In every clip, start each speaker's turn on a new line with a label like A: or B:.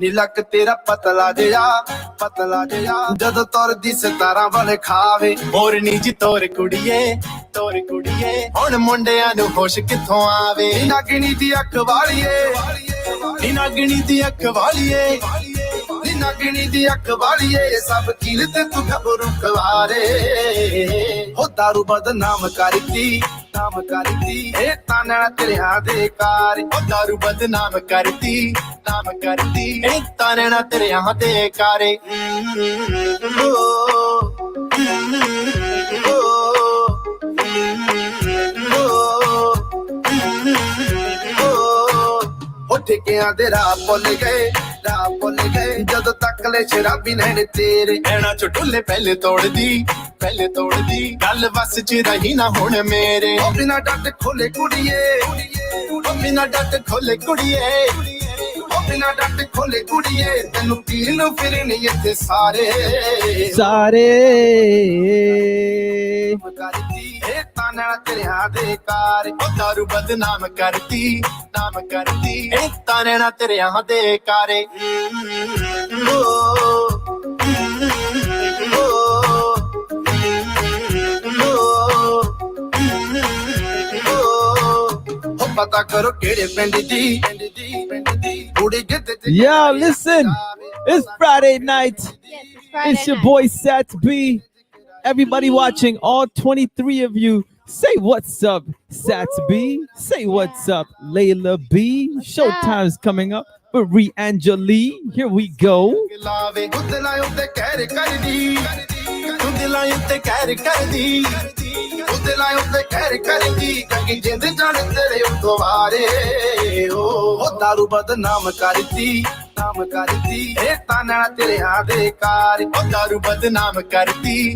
A: ਨੀ ਲੱਕ ਤੇਰਾ ਪਤਲਾ ਜਿਹਾ ਜਦੋਂ ਤੁਰਦੀ ਸਤਾਰਾਂ ਵਾਲੇ ਖਾਵੇ ਮੋਰਨੀ ਜੀ ਤੋਰ ਕੁੜੀਏ ਹੁਣ ਮੁੰਡਿਆਂ ਨੂੰ ਹੋਸ਼ ਕਿੱਥੋਂ ਆਵੇ ਨਾਗਣੀ ਦੀ ਅੱਖ ਵਾਲੀਏ ਨੀ ਨਾਗਣੀ ਦੀ ਅੱਖ ਵਾਲੀਏ ਨੀ ਨਾਗਣੀ ਦੀ ਅੱਖ ਵਾਲੀਏ ਸਭ ਕੀਲ ਤੇ ਤੂੰ ਖਬਰੂ ਖਵਾਰੇ ਹੋ ਦਾਰੂ ਬਦਨਾਮ ਕਰਦੀ ਇਹ ਤਾਨਣਾ ਤੇਰਿਆਂ ਦੇ ਕਾਰ ਉਹ ਦਾਰੂ ਬਦਨਾਮ ਕਰਦੀ ਇਹ ਤਾਨਣਾ ਤੇਰਿਆਂ ਦੇ ਕਾਰੇ ਠੇਕਿਆਂ ਦੇ ਰਾਹ ਭੁੱਲ ਗਏ ਜਦੋਂ ਤੱਕ ਲੈ ਸ਼ਰਾਬੀ ਨੈਣ ਤੇਰੇ ਐਣਾ ਚ ਢੁੱਲੇ ਪਹਿਲੇ ਤੋੜਦੀ ਗੱਲ ਵਸ ਚ ਰਹੀ ਨਾ ਹੁਣ ਮੇਰੇ ਉਹ ਬਿਨਾ ਡੱਟ ਖੋਲੇ ਕੁੜੀਏ ਬਿਨਾ ਡੱਟ ਖੋਲੇ ਕੁੜੀਏ ਤੈਨੂੰ ਪੀਣ ਫਿਰਨੀ ਇੱਥੇ ਸਾਰੇ ਇਹ ਤਾਨਣਾ ਤੇਰਿਆਂ ਦੇ ਕਾਰ ਉਹ ਦਾਰੂ ਬਦਨਾਮ ਕਰਦੀ ਇਹ ਤਾਨਣਾ ਤੇਰਿਆਂ ਦੇ ਕਾਰੇ ਪਤਾ ਕਰੋ ਕਿਹੜੇ ਪਿੰਡ ਦੀ
B: Yeah, listen, it's Friday night. It's your boy Sats B. Everybody watching, all 23 of you, say what's up, Sats B. Say what's up, Layla B. Showtime's coming up with Rianjali. Here we go.
A: ਦਾਰੂ ਬਦਨਾਮ ਕਰਦੀ ਇਹ ਤਾਨਣਾ ਤੇਰਿਆਂ ਦੇ ਕਾਰ ਉਹ ਦਾਰੂ ਬਦਨਾਮ ਕਰਦੀ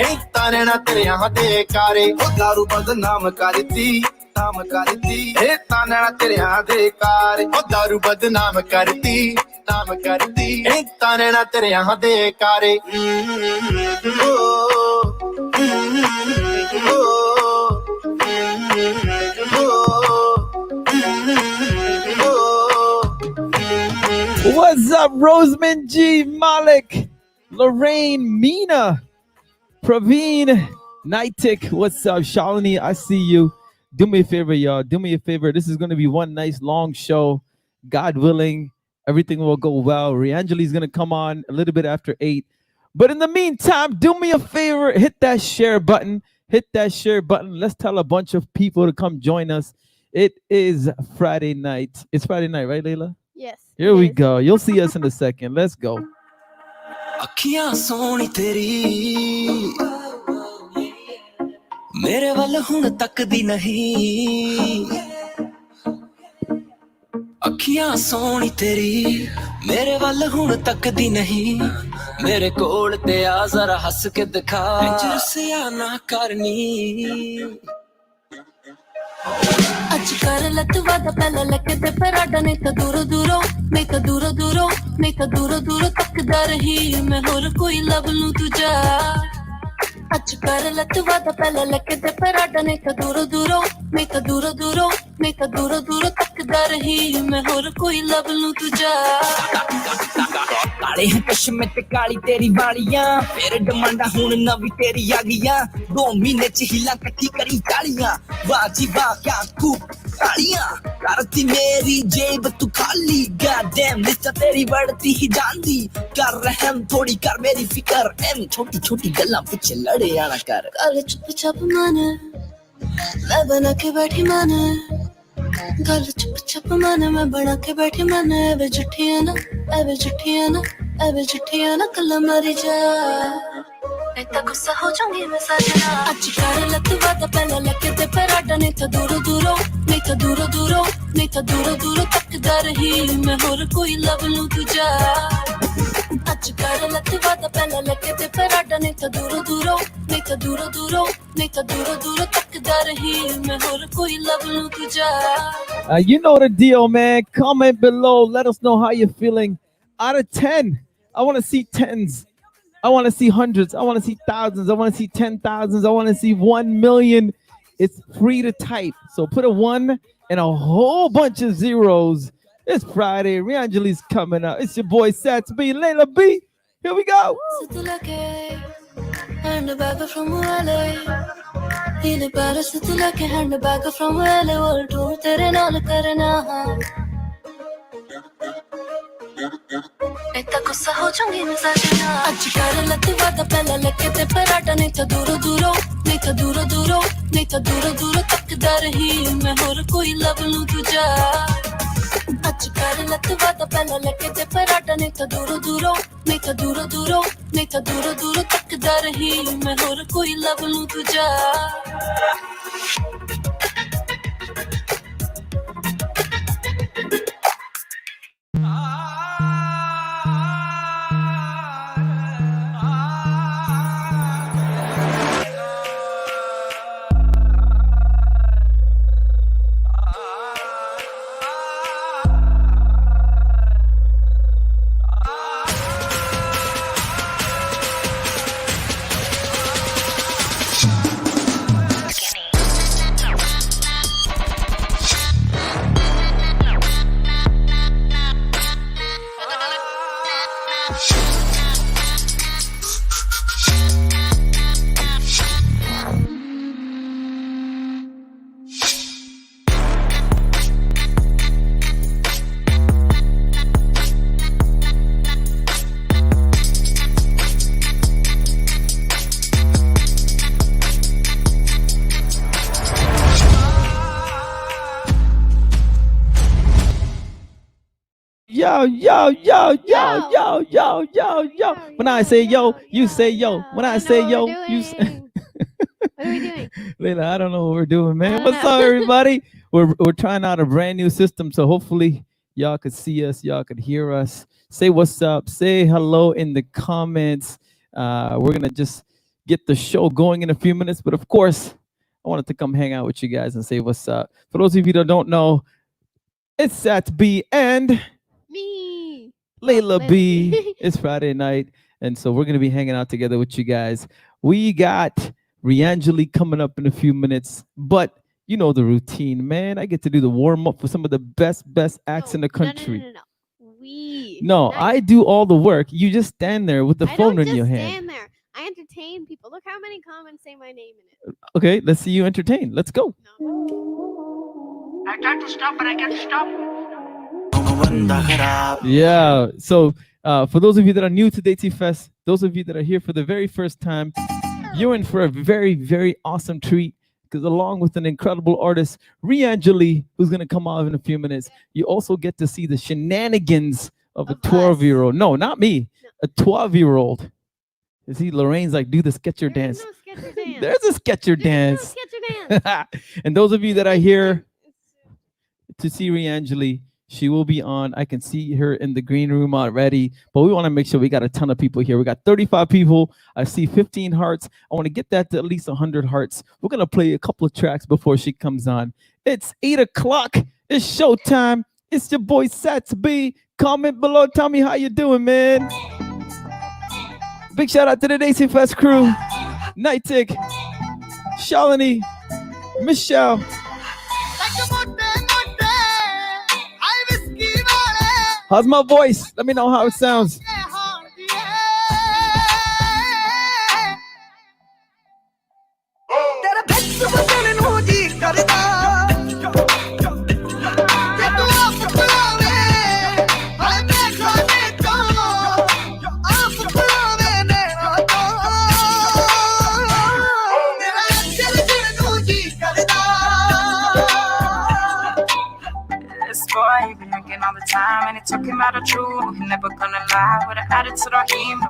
A: ਇਹ ਤਾਨਣਾ ਤੇਰਿਆਂ ਦੇ ਕਾਰੇ ਉਹ ਦਾਰੂ ਬਦਨਾਮ ਕਰਦੀ ਇਹ ਤਾਨਣਾ ਤੇਰਿਆਂ ਦੇ ਕਾਰ ਉਹ ਦਾਰੂ ਬਦਨਾਮ ਕਰਦੀ ਇਹ ਤਾਨਣਾ ਤੇਰਿਆਂ ਦੇ ਕਾਰੇ
B: What's up, Roseman G, Malik, Lorraine, Mina, Praveen, Nightick. What's up, Shalini? I see you. Do me a favor, y'all. Do me a favor. This is going to be one nice long show. God willing, everything will go well. Rianjali is going to come on a little bit after 8. But in the meantime, do me a favor. Hit that share button. Let's tell a bunch of people to come join us. It is Friday night. It's Friday night, right, Layla?
C: Yes.
B: Here we go. You'll see us in a second. Let's go.
D: ਅੱਖੀਆਂ ਸੋਹਣੀ ਤੇਰੀ ਮੇਰੇ ਵੱਲ ਹੁਣ ਤੱਕਦੀ ਨਹੀਂ ਅੱਖੀਆਂ ਸੋਹਣੀ ਤੇਰੀ ਮੇਰੇ ਵੱਲ ਹੁਣ ਤੱਕਦੀ ਨਹੀਂ ਮੇਰੇ ਕੋਲ ਤੇ ਆ ਜ਼ਰਾ ਹੱਸ ਕੇ ਦਿਖਾ ਜਰਸਿਆ ਨਾ ਕਰਨੀ
C: ਅੱਜ ਕਰ ਲੱਤ ਵਾਦਾ ਪਹਿਲਾਂ ਲੱਗਦੇ ਪਰਾਡਾ ਨਹੀਂ ਤਾਂ ਦੂਰੋਂ ਤੱਕਦਾ ਰਹੀ ਮੈਂ ਹੋਰ ਕੋਈ ਲੱਭ ਲੂੰ ਤੁਝਾ ਅੱਜ ਕਰ ਲੱਤ ਵਾਦਾ ਪਹਿਲਾਂ ਲੱਗਦੇ ਪਰਾਡਾ ਨਹੀਂ ਤਾਂ ਦੂਰੋਂ ਤੱਕਦਾ ਰਹੀ ਮੈਂ ਹੋਰ ਕੋਈ ਲੱਭ ਲੂੰ ਤੁਝਾ
D: ਕਾਲੇ ਪਸ਼ਮੇ ਤੇ ਕਾਲੀ ਤੇਰੀ ਵਾਲੀਆਂ ਫੇਰ ਡਮਾਂਡਾ ਹੁਣ ਨਵੀਂ ਤੇਰੀ ਆ ਗਈਆਂ 2 ਮਹੀਨੇ ਚ ਹੀਲਾ ਇਕੱਠੀ ਕਰੀ ਤਾਲੀਆਂ ਵਾਹ ਜੀ ਵਾਹ ਕਿਆ ਖੂਬ ਤਾਲੀਆਂ ਕਰਤੀ ਮੇਰੀ ਜੇਬ ਤੂੰ ਖਾਲੀ God damn ਲਿਸਟ ਤੇਰੀ ਵੜਤੀ ਹੀ ਜਾਂਦੀ ਕਰ ਰਹਿਮ ਥੋੜੀ ਕਰ ਮੇਰੀ ਫਿਕਰ ਐਨ ਛੋਟੀ ਗੱਲਾਂ ਪਿੱਛੇ ਲੜੇ ਆਣਾ ਕਰ
C: ਕਾਲੇ ਚੁੱਪ ਮਨ ਮੈਂ ਬਣਾ ਕੇ ਬੈਠੀ ਮਨ ਗੱਲ ਚੁੱਪ ਮਨ ਮੈਂ ਬਣਾ ਕੇ ਬੈਠੀ ਮਨ ਐਵੇਂ ਜੁੱਠੀਆਂ ਨਾ ਕੱਲਾ ਮਾਰੀ ਜਾ ਇਤਾ ਗੁੱਸਾ ਹੋ ਜਾਊਂਗੀ ਮੈਂ ਸਾਜਣਾ ਅੱਜ ਕਰ ਲੱਤ ਵਾਦਾ ਪਹਿਲਾਂ ਲੱਗੇ ਤੇ ਪਰਾਡਾ ਨਹੀਂ ਤਾਂ ਦੂਰੋਂ ਤੱਕਦਾ ਰਹੀ ਮੈਂ ਹੋਰ ਕੋਈ ਲੱਭ ਲੂੰ ਤੁਝਾ ਅੱਜ ਕਰ ਲੱਤ ਵਾਦਾ ਪਹਿਲਾਂ ਲੱਗੇ ਤੇ ਪਰਾਡਾ ਨਹੀਂ ਤਾਂ ਦੂਰੋਂ ਤੱਕਦਾ ਰਹੀ ਮੈਂ ਹੋਰ ਕੋਈ ਲੱਭ ਲੂੰ ਤੁਝਾ
B: You know the deal, man. Comment below. Let us know how you're feeling. Out of 10, I want to see 10s. I want to see hundreds. I want to see thousands. I want to see 10,000s. I want to see 1 million. It's free to type. So put a 1 and a whole bunch of zeros It's Friday. Rianjali's coming up. It's your boy Sats B, Layla B. Here we go.
C: Handbag from LA. In the Paris to like a handbag from LA. World tour, tere naal karna. इतना गुस्सा हो जाऊंगी मैं साजना आज कर लत वादा पहला लेके ते पराठा नहीं था दूरो दूरो नहीं था दूरो दूरो नहीं था दूरो दूरो तकदा रही मैं और कोई लब लूं तुझा आज कर लत वादा पहला लेके ते पराठा नहीं था दूरो दूरो नहीं था दूरो दूरो नहीं था दूरो दूरो तकदा रही मैं और कोई लब लूं तुझा
B: Yo. When I say yo, you say yo. When I say yo, you say.
E: What are we doing?
B: Layla, I don't know what we're doing, man. What's up, everybody? We're trying out a brand new system, so hopefully y'all could see us, y'all could hear us. Say what's up. Say hello in the comments. We're gonna just get the show going in a few minutes, but of course, I wanted to come hang out with you guys and say what's up. For those of you that don't know, it's Sat B and
E: Me.
B: Layla B. It's Friday night, and so we're going to be hanging out together with you guys. We got Rianjali coming up in a few minutes, but you know the routine, man. I get to do the warm-up for some of the best acts in the country.
E: No. We.
B: No, I do all the work. You just stand there with the phone in your hand.
E: I don't just stand there. I entertain people. Look how many comments say my name in it.
B: Okay, let's see you entertain. Let's go.
E: No.
F: I tried to stop, but I can't stop.
B: Yeah. So for those of you that are new to DESIFEST, those of you that are here for the very first time, you're in for a very awesome treat, because along with an incredible artist, Rianjali, who's going to come out in a few minutes, you also get to see the shenanigans of a 12-year-old. No, not me. A 12-year-old. You see, Lorraine's like, do the Sketcher dance.
E: No Sketcher dance.
B: There's a Sketcher dance.
E: No Sketcher dance.
B: And those of you that are here to see Rianjali, she will be on. I can see her in the green room already, but we want to make sure we got a ton of people here. We got 35 people. I see 15 hearts. I want to get that to at least 100 hearts. We're going to play a couple of tracks before she comes on. It's 8 o'clock. It's showtime. It's your boy Sats B. Comment below. Tell me how you doing, man. Big shout out to the DESIFEST crew. Nightick, Shalini, Michelle. How's my voice? Let me know how it sounds.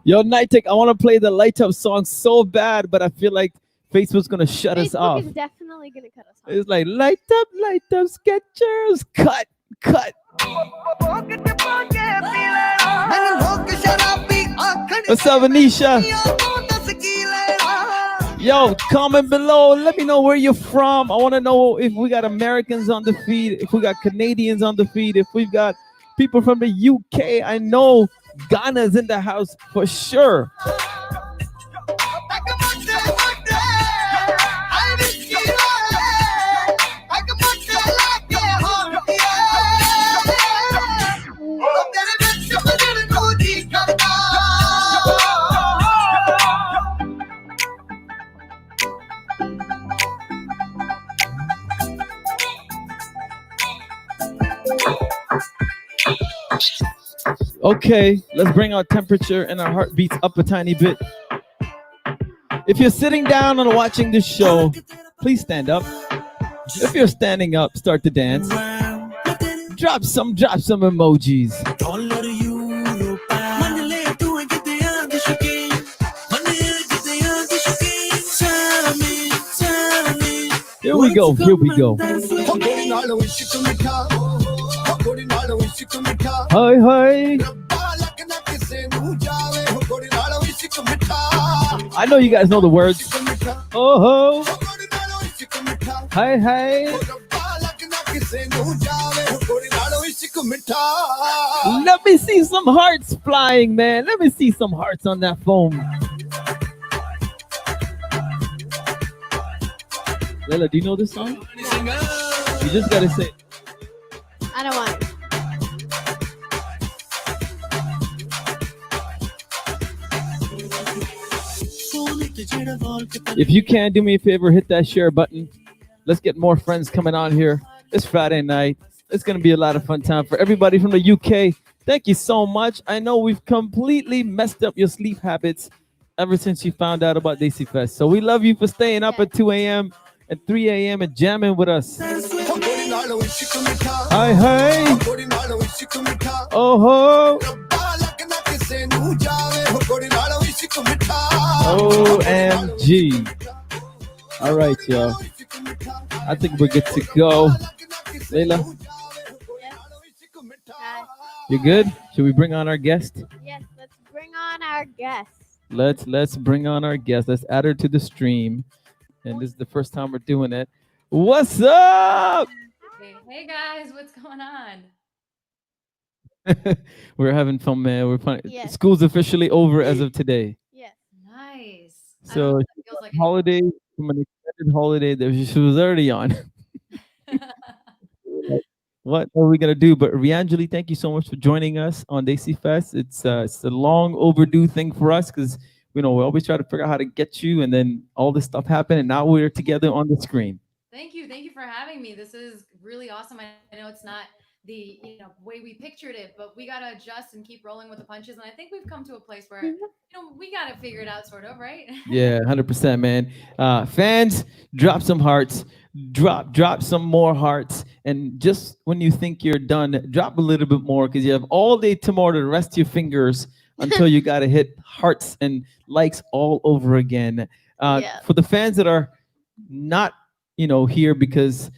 B: Yo, Nightick, I want to play the light up song so bad, but I feel like Facebook's gonna shut us off.
E: Facebook is definitely gonna cut us off.
B: It's like light up, Skechers, cut. What's up, Anisha? Yo, comment below. Let me know where you're from. I want to know if we got Americans on the feed, if we got Canadians on the feed, if we've got people from the UK. I know Ghana's in the house for sure. Okay, let's bring our temperature and our heartbeats up a tiny bit. If you're sitting down and watching this show, please stand up. If you're standing up, start to dance. Drop some emojis. Here we go. Here we go. Hi, hi. I know you guys know the words. Oh, ho. Hi, hi. Let me see some hearts flying, man. Let me see some hearts on that foam. Layla, do you know this song? You just gotta say.
E: I don't want it.
B: If you can, do me a favor, hit that share button. Let's get more friends coming on here. It's Friday night. It's going to be a lot of fun time for everybody from the UK. Thank you so much. I know we've completely messed up your sleep habits ever since you found out about DESIFEST. So we love you for staying up at 2 a.m. and 3 a.m. and jamming with us. Hi, hi. Oh, ho. OMG. All right, y'all. I think we're good to go. Layla, you good? Should we bring on our guest?
E: Yes, let's bring on our guest.
B: Let's bring on our guest. Let's add her to the stream. And this is the first time we're doing it. What's up?
G: Hey guys, what's going on?
B: We're having fun, man. We're fun.
E: Yes.
B: School's officially over as of today.
E: Yes.
G: Nice.
B: So
G: it feels like
B: holiday, from an extended holiday that she was already on. What are we gonna do? But Rianjali, thank you so much for joining us on DESIFEST. It's a long overdue thing for us because we always try to figure out how to get you, and then all this stuff happened, and now we're together on the screen.
G: Thank you for having me. This is really awesome. I know it's not the way we pictured it, but we gotta adjust and keep rolling with the punches. And I think we've come to a place where we gotta figure it out, sort of, right?
B: Yeah, 100%, man. Fans, drop some hearts, drop some more hearts, and just when you think you're done, drop a little bit more because you have all day tomorrow to rest your fingers until you gotta hit hearts and likes all over again.
E: Yeah.
B: For the fans that are not, here because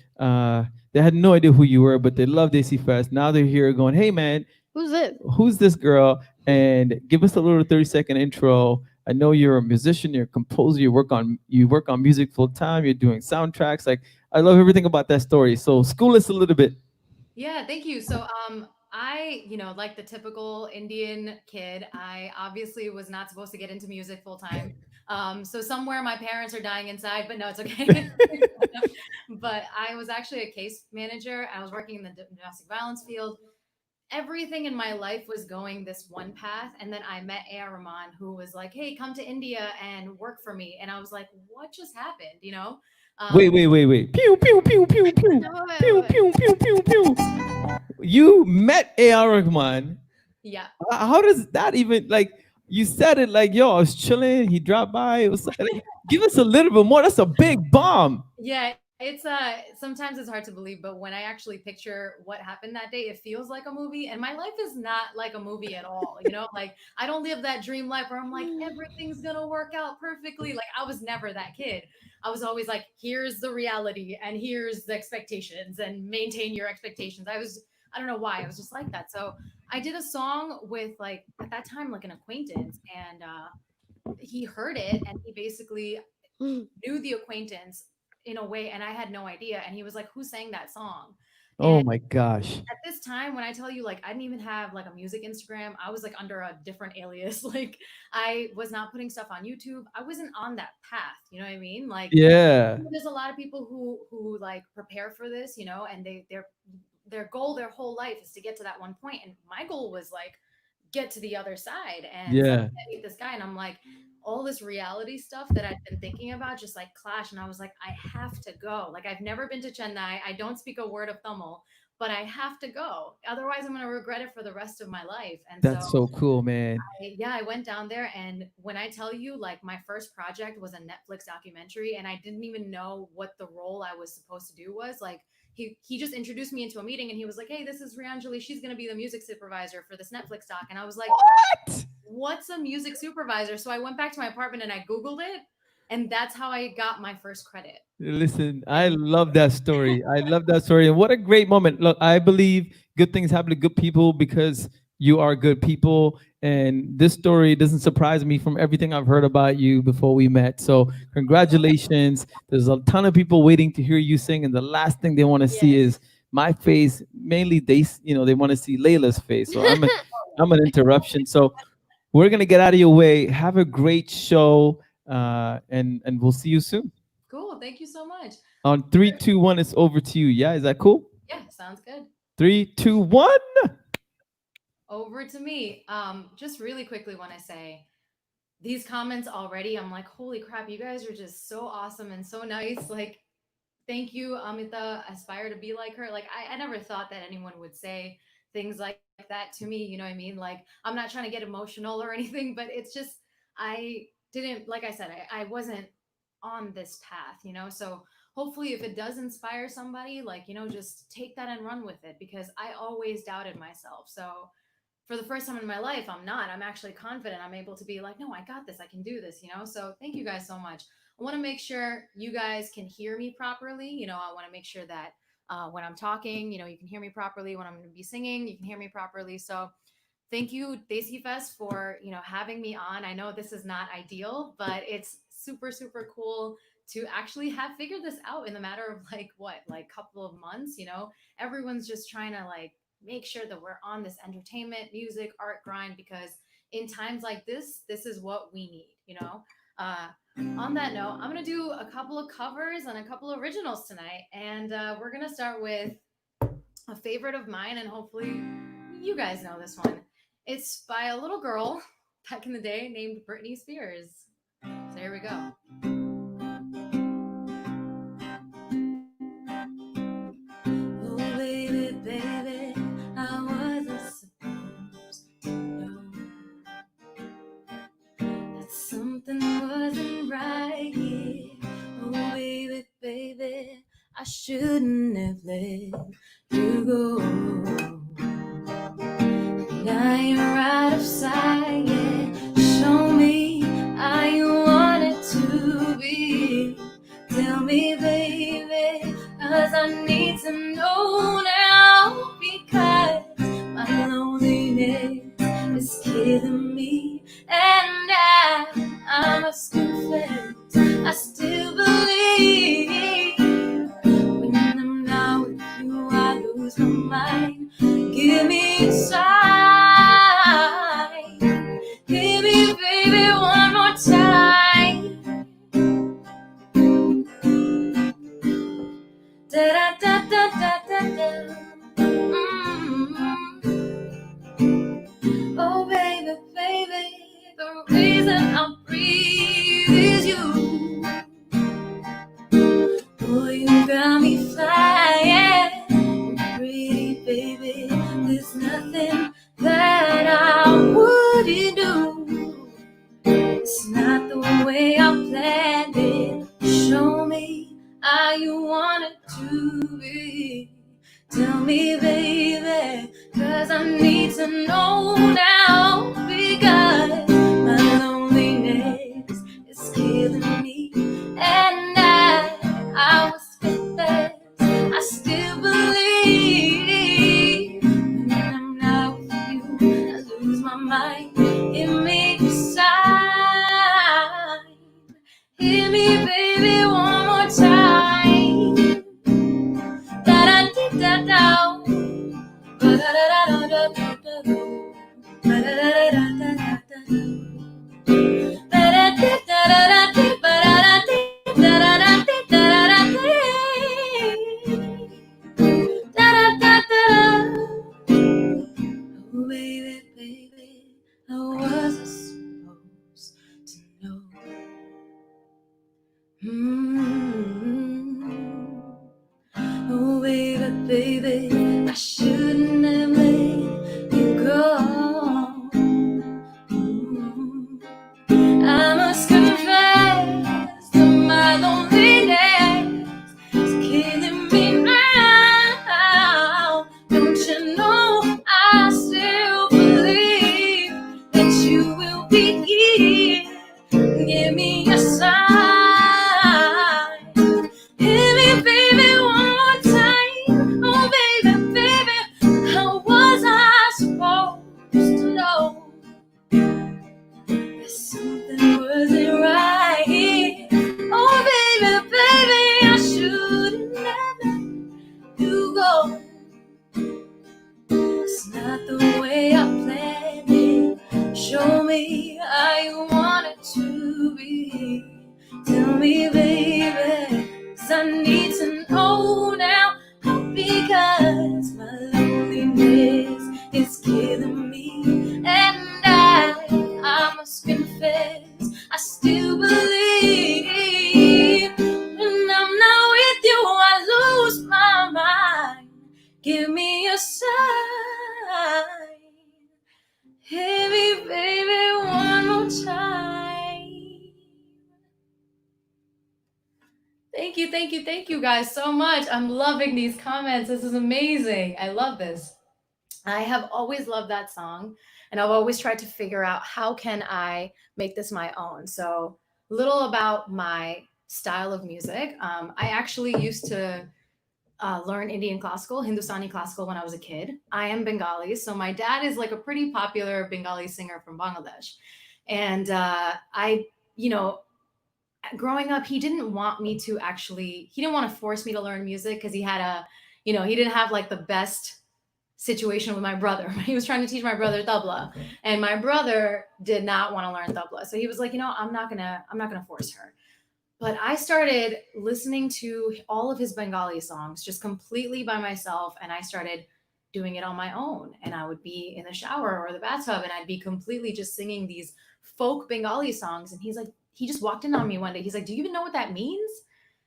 B: they had no idea who you were, but they love DESIFEST. Now they're here going, hey, man,
E: Who's this?
B: who's this girl? And give us a little 30-second intro. I know you're a musician, you're a composer, you work on music full time, you're doing soundtracks. Like, I love everything about that story. So school us a little bit.
G: Yeah, thank you. So I, like the typical Indian kid, I obviously was not supposed to get into music full time. So somewhere my parents are dying inside, but no, it's okay. But I was actually a case manager. I was working in the domestic violence field. Everything in my life was going this one path. And then I met A.R. Rahman, who was like, hey, come to India and work for me. And I was like, what just happened?
B: Wait. Pew, pew, pew, pew, pew.
E: No, wait,
B: Pew,
E: wait.
B: pew, pew, pew, pew. You met A.R. Rahman.
G: Yeah.
B: How does that even, like, you said it like, yo, I was chilling, he dropped by. It was like, give us a little bit more. That's a big bomb.
G: Yeah, it's sometimes it's hard to believe, but when I actually picture what happened that day, it feels like a movie. And my life is not like a movie at all. Like I don't live that dream life where I'm like, everything's gonna work out perfectly. Like I was never that kid. I was always like, here's the reality and here's the expectations and maintain your expectations. I don't know why. I was just like that. So I did a song with like at that time like an acquaintance, and he heard it and he basically knew the acquaintance in a way, and I had no idea. And he was like, who sang that song?
B: Oh
G: And
B: my gosh.
G: at this time, when I tell you, like, I didn't even have like a music Instagram. I was like under a different alias. Like, I was not putting stuff on YouTube. I wasn't on that path. You know what I mean? Like,
B: Yeah.
G: there's a lot of people who like prepare for this, and their goal their whole life is to get to that one point. And my goal was like get to the other side and
B: Yeah.
G: meet this guy. And I'm like, all this reality stuff that I've been thinking about just like clash. And I was like, I have to go. Like I've never been to Chennai. I don't speak a word of Tamil, but I have to go. Otherwise, I'm going to regret it for the rest of my life. And
B: That's so cool, man.
G: yeah, I went down there, and when I tell you, like, my first project was a Netflix documentary, and I didn't even know what the role I was supposed to do was. Like, he just introduced me into a meeting, and he was like, "Hey, this is Rianjali. She's going to be the music supervisor for this Netflix doc." And I was like,
B: What?
G: "What's a music supervisor?" So I went back to my apartment and I Googled it, and that's how I got my first credit.
B: Listen, I love that story. I love that story. And what a great moment. Look, I believe good things happen to good people because you are good people. And this story doesn't surprise me from everything I've heard about you before we met. So, congratulations. There's a ton of people waiting to hear you sing. And the last thing they want to see is my face. Mainly, they want to see Layla's face. So, I'm an interruption. So, we're going to get out of your way. Have a great show. And we'll see you soon.
G: Cool. Thank you so much.
B: On 3, 2, 1, it's over to you. Yeah, is that cool?
G: Yeah, sounds good.
B: 3, 2, 1.
G: Over to me. Just really quickly want to say these comments already, I'm like, holy crap, you guys are just so awesome and so nice. Like, thank you, Amita. Aspire to be like her. Like, I never thought that anyone would say things like that to me. You know what I mean? Like, I'm not trying to get emotional or anything, but it's just, I didn't, like I said, I wasn't on this path, So hopefully if it does inspire somebody, like, just take that and run with it, because I always doubted myself. So for the first time in my life, I'm actually confident. I'm able to be like, no, I got this. I can do this, So thank you guys so much. I want to make sure you guys can hear me properly. I want to make sure that when I'm talking, you can hear me properly. When I'm going to be singing, you can hear me properly. So thank you, DESIFEST, for, having me on. I know this is not ideal, but it's super, super cool to actually have figured this out in the matter of like couple of months. Everyone's just trying to like make sure that we're on this entertainment, music, art grind, because in times like this is what we need. On that note, I'm going to do a couple of covers and a couple of originals tonight. And we're going to start with a favorite of mine, and hopefully you guys know this one. It's by a little girl back in the day named Britney Spears. So here we go. Oh, baby, baby, I wasn't supposed to know that something wasn't right here. Oh, baby, baby, I shouldn't have let you go. Now you're out of sight, yeah. Show me how you want it to be. Tell me, baby, 'cause I need to know now, because my loneliness is killing me. And I must confess, I still believe when I'm not with you, I lose my mind. Give me a sign. Give me, baby, one more time. Da da da da da da da. Oh, baby, baby, the reason I breathe is you. Boy, you got me flying. Pretty baby, there's nothing that I wouldn't do. It's not the way I planned it. Show me how you want it to be. Tell me, baby, 'cause I need to know now, because my loneliness is killing me. And I was confess, I still believe when I'm not with you, I lose my mind. Give me a sign. Hear me, baby, one more time. Da da da da da da da da da da da da da da Oh, baby, baby, I wasn't supposed to know. Oh, baby, baby, I
C: not the way I planned it. Show me how you want it to be. Tell me, baby, 'cause I need to know now. Because my loneliness is killing me, and I must confess, I still believe. When I'm not with you, I lose my mind. Give me a sign. Hit me, baby, one more time.
G: Thank you guys so much. I'm loving these comments. This is amazing. I love this. I have always loved that song, and I've always tried to figure out how can I make this my own. So, little about my style of music. I actually used to learn Indian classical, Hindustani classical when I was a kid. I am Bengali, so my dad is like a pretty popular Bengali singer from Bangladesh, and you know, growing up, he didn't want me to actually. He didn't want to force me to learn music because he had he didn't have like the best situation with my brother. He was trying to teach my brother tabla, and my brother did not want to learn tabla. So he was like, I'm not gonna force her. But I started listening to all of his Bengali songs just completely by myself, and I started doing it on my own. And I would be in the shower or the bathtub, and I'd be completely just singing these folk Bengali songs. And he just walked in on me one day. He's like, "Do you even know what that means?"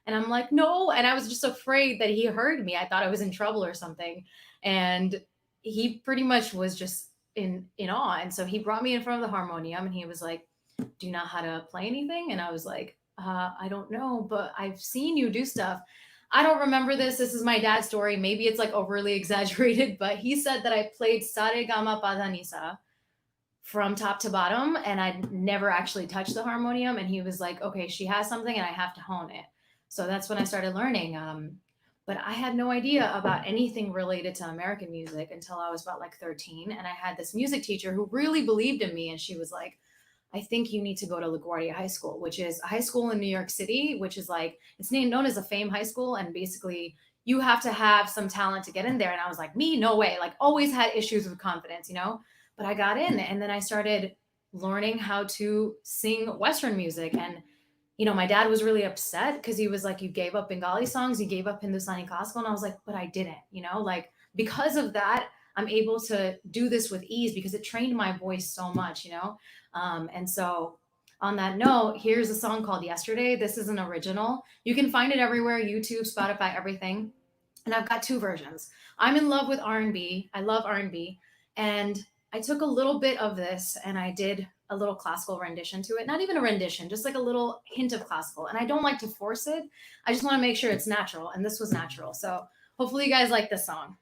G: And I'm like, "No." And I was just afraid that he heard me. I thought I was in trouble or something. And he pretty much was just in awe. And so he brought me in front of the harmonium, and he was like, "Do you know how to play anything?" And I was like, I don't know, but I've seen you do stuff. I don't remember this. This is my dad's story. Maybe it's like overly exaggerated, but he said that I played Sare Gama Pada Nisa from top to bottom, and I'd never actually touched the harmonium. And he was like, "Okay, she has something, and I have to hone it." So that's when I started learning. But I had no idea about anything related to American music until I was about like 13. And I had this music teacher who really believed in me. And she was like, "I think you need to go to LaGuardia High School," which is a high school in New York City, which is like, it's known as a fame high school. And basically you have to have some talent to get in there. And I was like, me, no way. Like, always had issues with confidence, but I got in, and then I started learning how to sing Western music. And my dad was really upset because he was like, "You gave up Bengali songs, you gave up Hindustani classical." And I was like, "But I didn't, like, because of that, I'm able to do this with ease because it trained my voice so much, And so on that note, here's a song called Yesterday. This is an original. You can find it everywhere, YouTube, Spotify, everything. And I've got two versions. I'm in love with R&B. I love R&B. And I took a little bit of this and I did a little classical rendition to it. Not even a rendition, just like a little hint of classical. And I don't like to force it. I just want to make sure it's natural. And this was natural. So hopefully you guys like this song.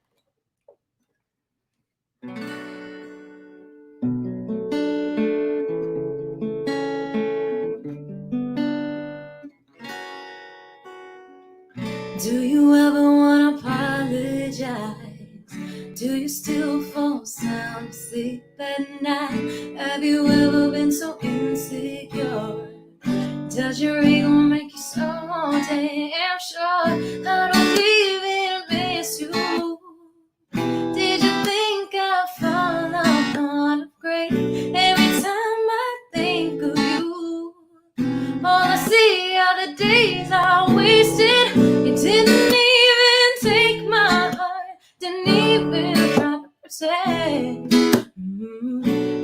C: Do you ever want to apologize? Do you still fall sound asleep at night? Have you ever been so insecure? Does your ego make you so damn sure? I don't even miss you. Did you think I fall off on a grade? Every time I think of you, all I see are the days I wasted. You didn't even take my heart, didn't even try to pretend.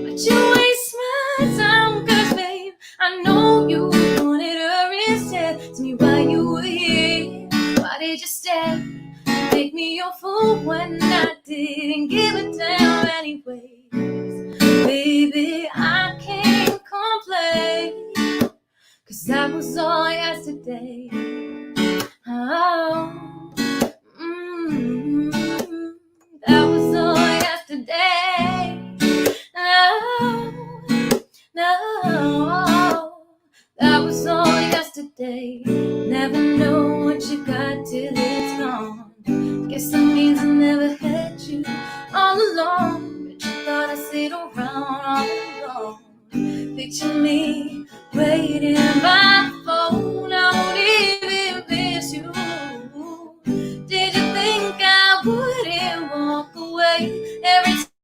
C: But you waste my time, 'cause babe, I know you wanted her instead. Tell me why you were here, why did you stay? Make me your fool when I didn't give a damn anyways. Baby, I can't complain, 'cause that was all yesterday. Oh, that was all yesterday. No, that was all yesterday. Never know what you got till it's gone. Guess that means I never had you all alone. But you thought I sit around all alone. Picture me waiting by the phone. I don't even miss you. Did you think I wouldn't walk away every time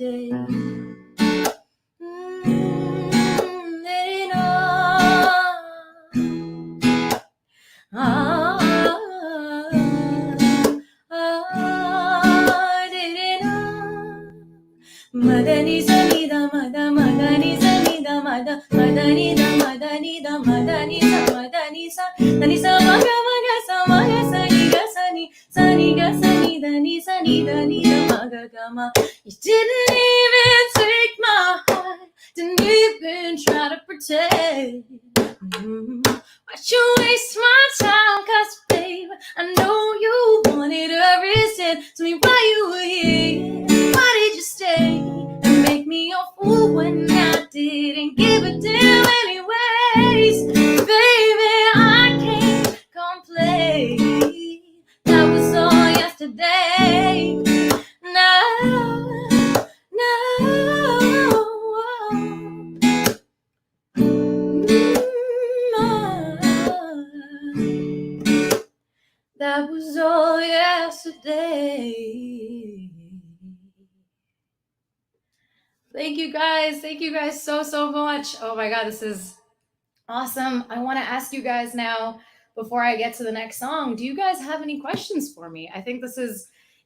C: yesterday. Madani Sanida Mada Madani Sanida Mada Madani da Madani da Madani sa Madani sa Dani sa Maga Maga sa Maga Sani Ga Sani Sani Ga Sani Dani Sani Dani da Maga Gama. You didn't even take my heart, didn't even try to pretend. Why'd you waste my time? Cause babe, I know you wanted a reason. Tell me why you were here. Why did you stay and make me a fool when I didn't give a damn anyways? Baby, I can't complain. That was all yesterday. No, no. That was all yesterday. Thank you guys. Thank you guys so much. Oh my God, this is awesome. I want to ask you guys now, before I get to the next song, do you guys have any questions for me? I think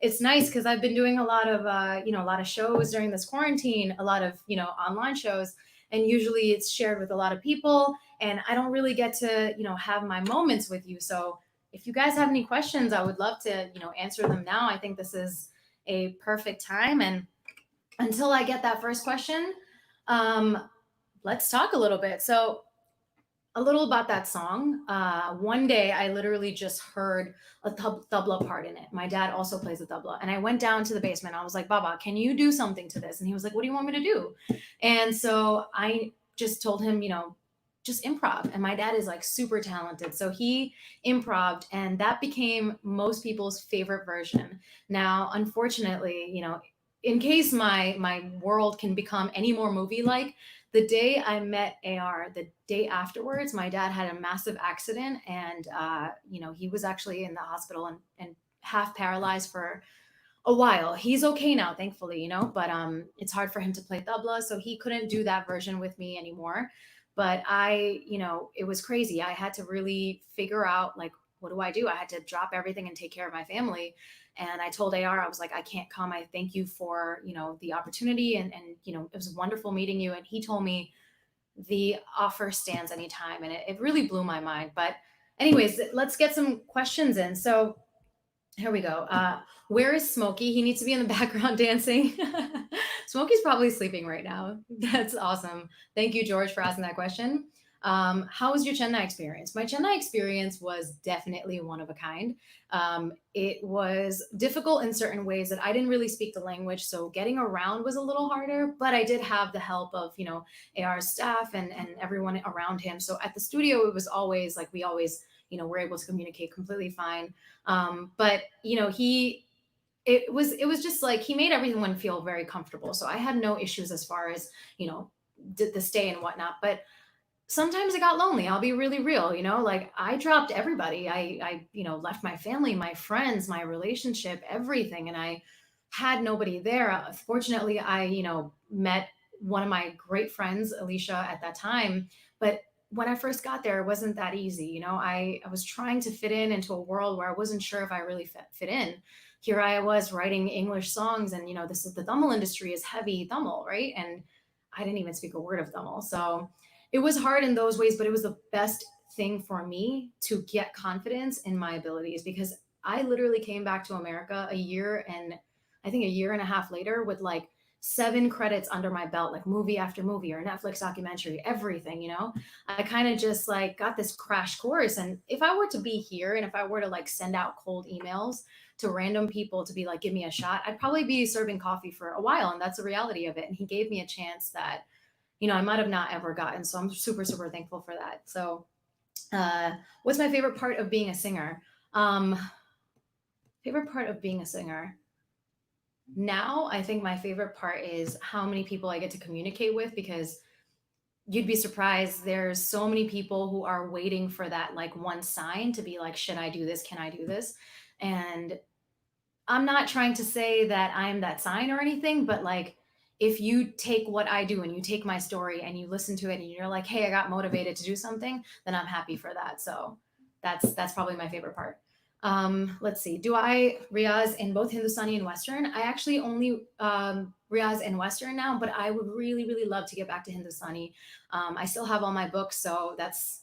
C: it's nice because I've been doing a lot of, a lot of shows during this quarantine, a lot of, online shows, and usually it's shared with a lot of people, and I don't really get to, have my moments with you. So if you guys have any questions, I would love to, answer them now. I think this is a perfect time. And until I get that first question, let's talk a little bit. So a little about that song. One day I literally just heard a tabla part in it. My dad also plays the tabla. And I went down to the basement. I was like, Baba, can you do something to this? And he was like, what do you want me to do? And so I just told him, just improv. And my dad is like super talented. So he improved, and that became most people's favorite version. Now, unfortunately, in case my world can become any more movie-like, the day I met AR, the day afterwards, my dad had a massive accident, and he was actually in the hospital and half paralyzed for a while. He's okay now, thankfully, but it's hard for him to play tabla, so he couldn't do that version with me anymore. But it was crazy. I had to really figure out, like, what do I do? I had to drop everything and take care of my family. And I told AR, I was like, I can't come. I thank you for, the opportunity. And it was wonderful meeting you. And he told me the offer stands anytime. And it really blew my mind. But anyways, let's get some questions in. So here we go. Where is Smokey? He needs to be in the background dancing. Smokey's probably sleeping right now. That's awesome. Thank you, George, for asking that question. How was your Chennai experience? My Chennai experience was definitely one of a kind. It was difficult in certain ways that I didn't really speak the language, so getting around was a little harder, but I did have the help of, AR's staff and everyone around him. So at the studio, it was always like, we always, were able to communicate completely fine. But it was just like, he made everyone feel very comfortable. So I had no issues as far as, the stay and whatnot, but sometimes it got lonely. I'll be really real, like I dropped everybody. I left my family, my friends, my relationship, everything. And I had nobody there. Fortunately, I, met one of my great friends, Alicia, at that time. But when I first got there, it wasn't that easy. I was trying to fit into a world where I wasn't sure if I really fit in. Here I was writing English songs, and, the Tamil industry is heavy Tamil, right? And I didn't even speak a word of Tamil. So it was hard in those ways, but it was the best thing for me to get confidence in my abilities, because I literally came back to America a year and a half later with like 7 credits under my belt, like movie after movie or Netflix documentary, everything, I kind of just like got this crash course. And if I were to be here and if I were to like send out cold emails to random people to be like, give me a shot, I'd probably be serving coffee for a while. And that's the reality of it. And he gave me a chance that, I might have not ever gotten. So I'm super, super thankful for that. So what's my favorite part of being a singer? Favorite part of being a singer? Now, I think my favorite part is how many people I get to communicate with, because you'd be surprised. There's so many people who are waiting for that like one sign to be like, should I do this? Can I do this? And I'm not trying to say that I'm that sign or anything, but like,
G: if you take what I do and you take my story and you listen to it and you're like, hey, I got motivated to do something, then I'm happy for that. So that's probably my favorite part. Let's see. Do I Riaz in both Hindustani and Western? I actually only Riaz in Western now, but I would really, really love to get back to Hindustani. I still have all my books, so that's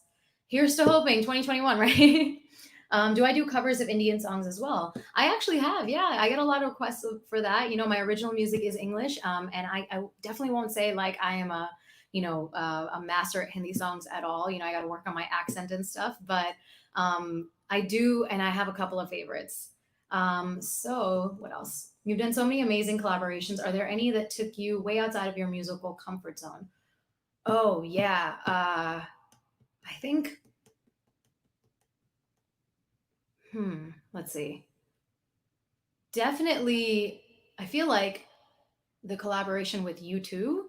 G: here's to hoping 2021, right? Do I do covers of Indian songs as well? I actually have. Yeah, I get a lot of requests for that. You know, my original music is English, and I definitely won't say like I am a a master at Hindi songs at all. You know, I got to work on my accent and stuff, but I do, and I have a couple of favorites. So what else? You've done so many amazing collaborations. Are there any that took you way outside of your musical comfort zone? Oh yeah, I think. Let's see. Definitely, I feel like the collaboration with U2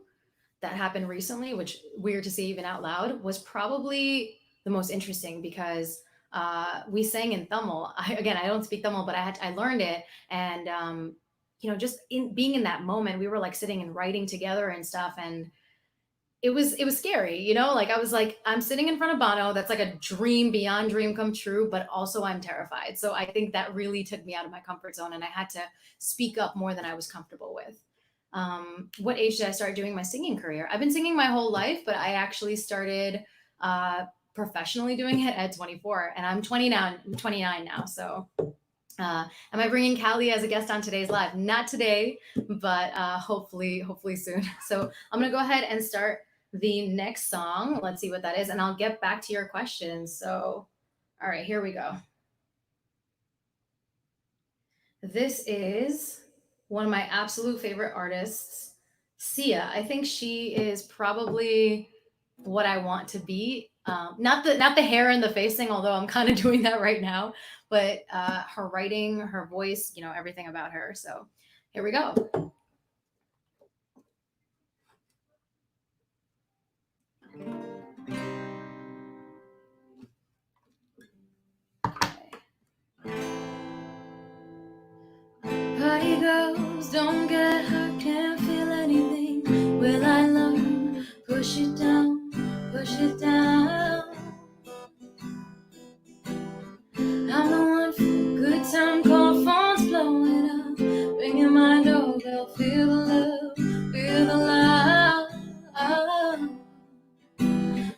G: that happened recently, which weird to say even out loud, was probably the most interesting because we sang in Tamil. Again, I don't speak Tamil, but I learned it, and just in being in that moment, we were like sitting and writing together and stuff, and it was scary, like I was like, I'm sitting in front of Bono. That's like a dream beyond dream come true, but also I'm terrified. So I think that really took me out of my comfort zone and I had to speak up more than I was comfortable with. What age did I start doing my singing career? I've been singing my whole life, but I actually started professionally doing it at 24, and I'm 29 now. So am I bringing Callie as a guest on today's live? Not today, but hopefully soon. So I'm gonna go ahead and start the next song. Let's see what that is, and I'll get back to your questions. So, all right, here we go. This is one of my absolute favorite artists, Sia. I think she is probably what I want to be. Not the hair and the face thing, although I'm kind of doing that right now, but her writing, her voice, everything about her. So here we go. Party girls don't get hurt, can't feel anything. Will I learn? Push it down, push it down. I'm the one for good time, call phones blowing up. Ringing my doorbell, feel the love, feel the love.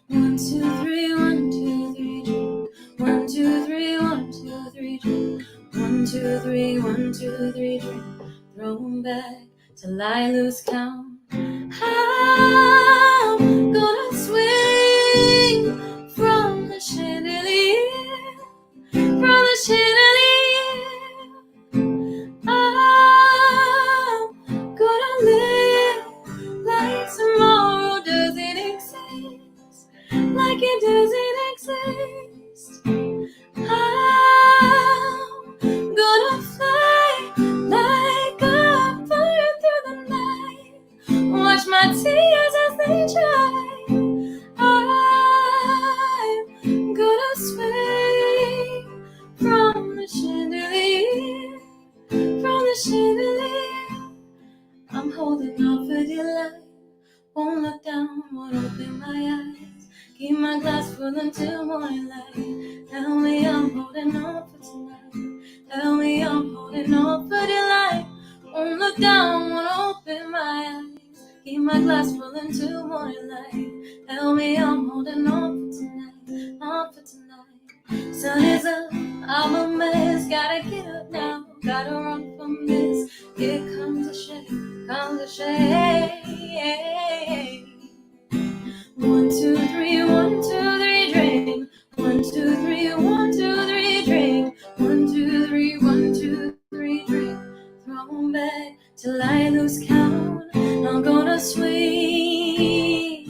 G: 1, 2, 3, 1, 2, 3, drink. 1, 2, 3, 1, 2, 3, drink. 1, 2, 3, 1, 2, 3, drink. Throw 'em back till I lose count. I'm gonna swing from the chandelier, from the chandelier. I'm gonna live like tomorrow doesn't exist, like it doesn't exist. I'm gonna fly like a bird through the night. Watch my tears as they dry. I'm gonna swing from the chandelier, from the chandelier. I'm holding out for delight. Won't look down, won't open my eyes. Keep my glass full until morning light. Tell me I'm holding on for tonight. Tell me I'm holding on for delight. Won't look down, won't open my eyes. Keep my glass full until morning light. Tell me I'm holding on for tonight, on for tonight. Sun is up, I'm a mess. Gotta get up now, gotta run from this. Here comes the shade, comes the shade. 1, 2, 3, 1, 2, 3, drink. 1, 2, 3, 1, 2, 3, drink. 1, 2, 3, 1, 2, 3, drink. Throw 'em back till I lose count. I'm gonna swing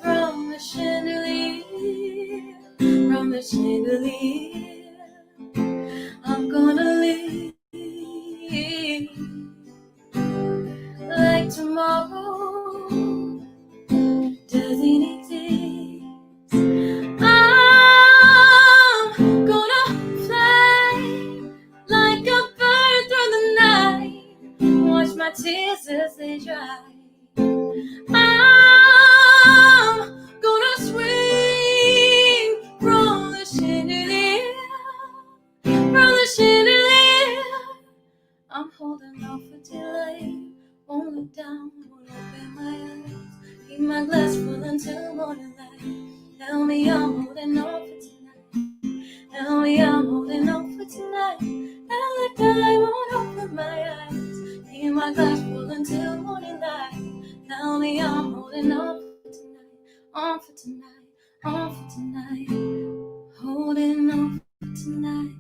G: from the chandelier, from the chandelier. I'm gonna live my tears as they dry. I'm gonna swing from the chandelier, from the chandelier. I'm holding out for daylight, won't look down, won't open my eyes. Keep my glass full until morning light. Tell me I'm holding out for tonight. Tell me I'm holding out for tonight. And the time won't open my eyes. Keep my glass full until morning light. Tell me I'm holding out for tonight. On for tonight. On for tonight. Holding on for tonight.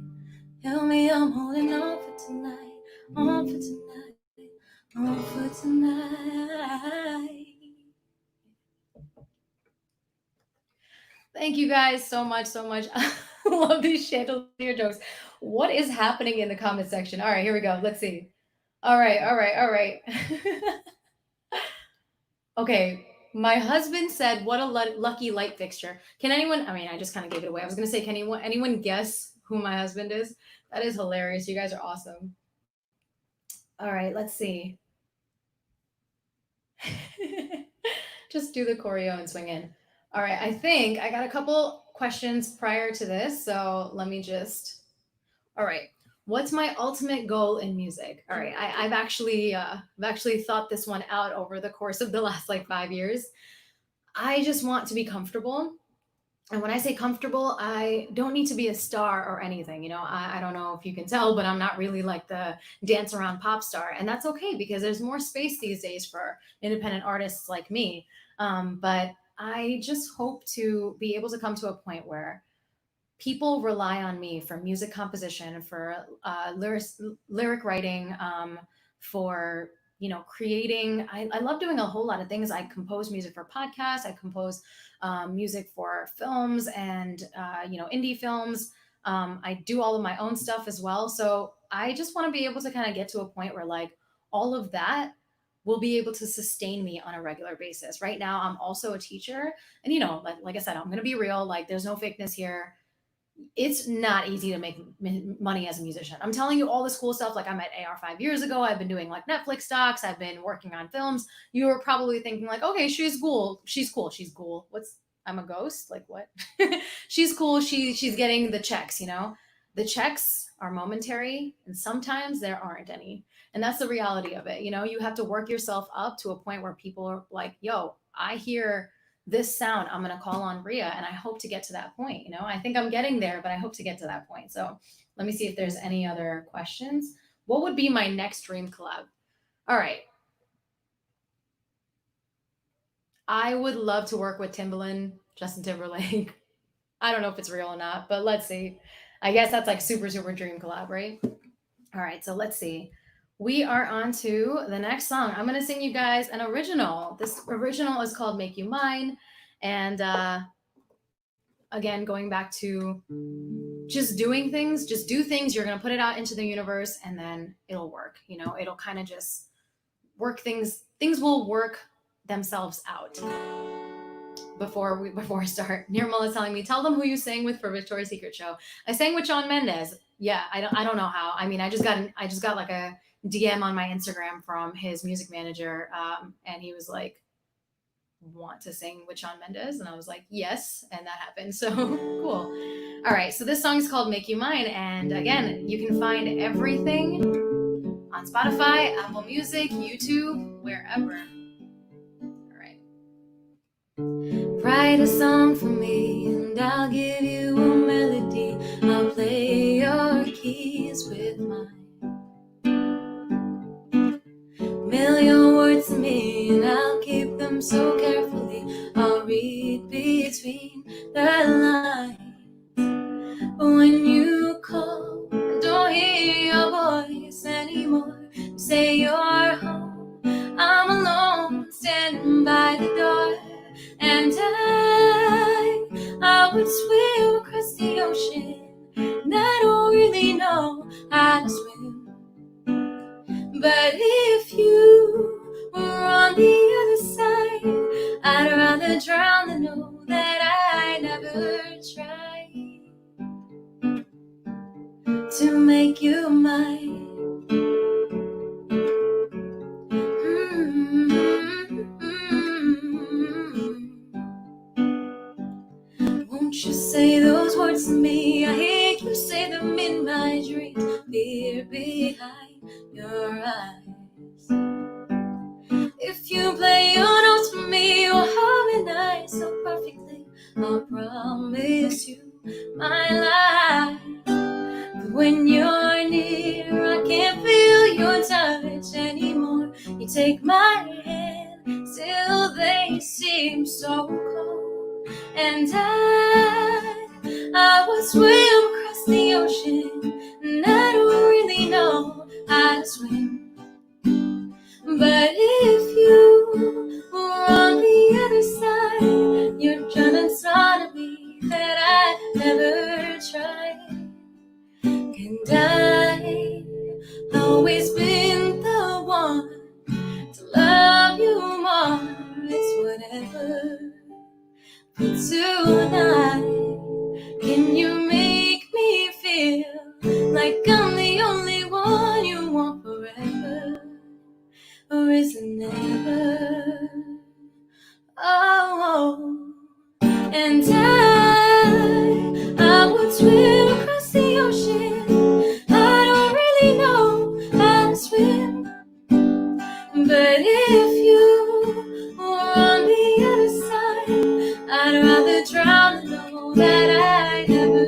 G: Tell me I'm holding on for tonight. On for tonight. On for tonight. Thank you guys so much, so much. I love these chandelier jokes. What is happening in the comment section? All right, here we go. Let's see. All right. Okay, my husband said, "What a lucky light fixture." Can anyone? I mean, I just kind of gave it away. I was gonna say, can anyone guess who my husband is? That is hilarious. You guys are awesome. All right, let's see. Just do the choreo and swing in. All right, I think I got a couple questions prior to this, so let me just. All right, what's my ultimate goal in music? All right, I've actually thought this one out over the course of the last like 5 years. I just want to be comfortable. And when I say comfortable, I don't need to be a star or anything. You know, I don't know if you can tell, but I'm not really like the dance around pop star. And that's okay because there's more space these days for independent artists like me. But I just hope to be able to come to a point where people rely on me for music composition, for lyric writing, for creating. I love doing a whole lot of things. I compose music for podcasts. I compose music for films and indie films. I do all of my own stuff as well. So I just want to be able to kind of get to a point where like all of that will be able to sustain me on a regular basis. Right now, I'm also a teacher, and like I said, I'm gonna be real. Like, there's no fakeness here. It's not easy to make money as a musician. I'm telling you all this cool stuff. Like, I met AR 5 years ago. I've been doing like Netflix docs. I've been working on films. You were probably thinking like, okay, she's cool. She's cool. I'm a ghost. Like, what? She's cool. She's getting the checks, the checks are momentary and sometimes there aren't any. And that's the reality of it. You have to work yourself up to a point where people are like, yo, I hear this sound, I'm going to call on Ria. And I hope to get to that point. I think I'm getting there, but I hope to get to that point. So let me see if there's any other questions. What would be my next dream collab? All right. I would love to work with Timbaland, Justin Timberlake. I don't know if it's real or not, but let's see. I guess that's like super, super dream collab, right? All right. So let's see. We are on to the next song. I'm going to sing you guys an original. This original is called Make You Mine. And again, going back to just doing things, just do things. You're going to put it out into the universe and then it'll work. It'll kind of just work things. Things will work themselves out. Before I start, Nirmal is telling me, tell them who you sang with for Victoria's Secret show. I sang with Shawn Mendes. Yeah, I don't know how. I mean, I just got like a DM on my Instagram from his music manager, and he was like, want to sing with Shawn Mendes? And I was like, yes, and that happened. So cool. All right, so this song is called Make You Mine, and again, you can find everything on Spotify, Apple Music, YouTube, wherever. All right. Write a song for me, and I'll give you a melody. I'll play your keys with mine. Million words to me, and I'll keep them so carefully. I'll read between the lines. But when you call, I don't hear your voice anymore. You say you're home, I'm alone, standing by the door. And I would swim across the ocean, and I don't really know how to swim. But if you were on the other side, I'd rather drown than know that I never tried to make you mine.
C: fear behind your eyes. If you play your notes for me, you'll harmonize so perfectly. I'll promise you my life. But when you're near, I can't feel your touch anymore. You take my hand, still they seem so cold. And I would swim across the ocean, and I don't really know how to swim. But if you were on the other side, you're trying to tell me that I never tried. And I've always been the one to love you more. It's whatever. But tonight, can you make me feel like I'm the only one you want forever? Or is it never? Oh, and I would swim across the ocean. I don't really know how to swim. But if you were on the other side, I'd rather drown than know that I never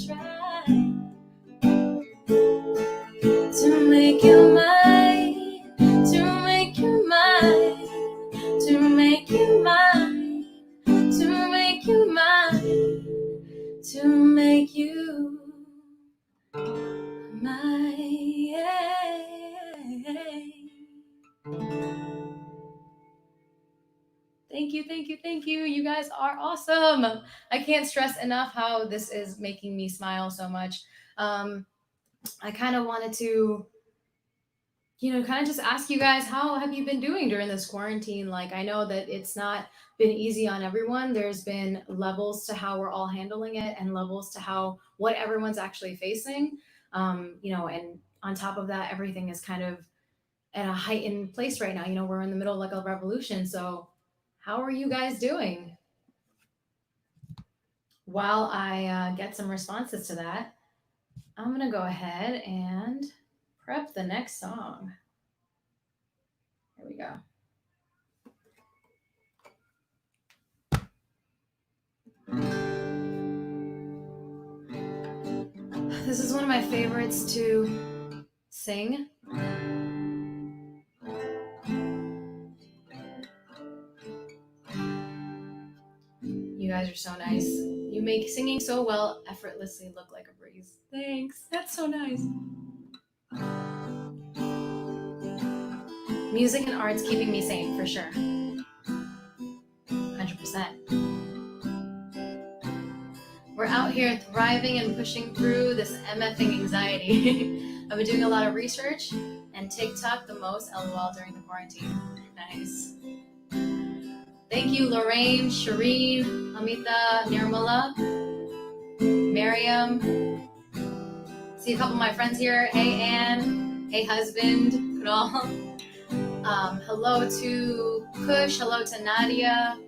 C: tried to make you mine, to make you mine, to make you mine, to make you mine, to make you mine.
G: Thank you, thank you, thank you. You guys are awesome. I can't stress enough how this is making me smile so much. I kind of wanted to, kind of just ask you guys, how have you been doing during this quarantine? Like, I know that it's not been easy on everyone. There's been levels to how we're all handling it and levels to what everyone's actually facing. And on top of that, everything is kind of at a heightened place right now. We're in the middle of like a revolution. So how are you guys doing? While I get some responses to that, I'm going to go ahead and prep the next song. Here we go. This is one of my favorites to sing. You guys are so nice. You make singing so well effortlessly look like a breeze. Thanks. That's so nice. Music and art's keeping me sane, for sure. 100%. We're out here thriving and pushing through this MFing anxiety. I've been doing a lot of research and TikTok the most LOL during the quarantine. Nice. Thank you, Lorraine, Shireen, Amita, Nirmala, Miriam. See a couple of my friends here. Hey, Anne. Hey, husband. Kunal. Hello to Kush. Hello to Nadia.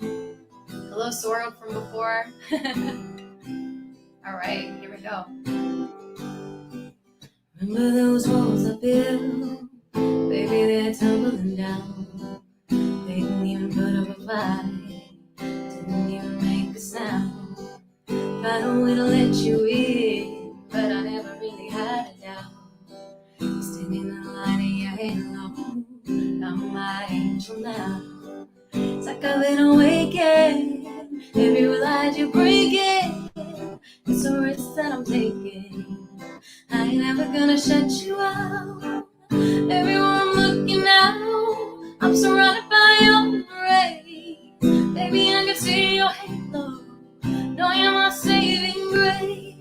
G: Hello, Sora from before. All right, here we go.
C: Remember those walls I built? Baby, they're tumbling down. They didn't even put up a fight. Didn't even make a sound. Found a way to let you in, but I never really had a doubt. Standing in the light of your halo, I'm my angel now. It's like I've been awakened. Every light you bring it, it's a risk that I'm taking. I ain't never gonna shut you out. Everywhere I'm looking now, I'm surrounded by your rays. Baby, I can see your halo. Know you're my saving grace.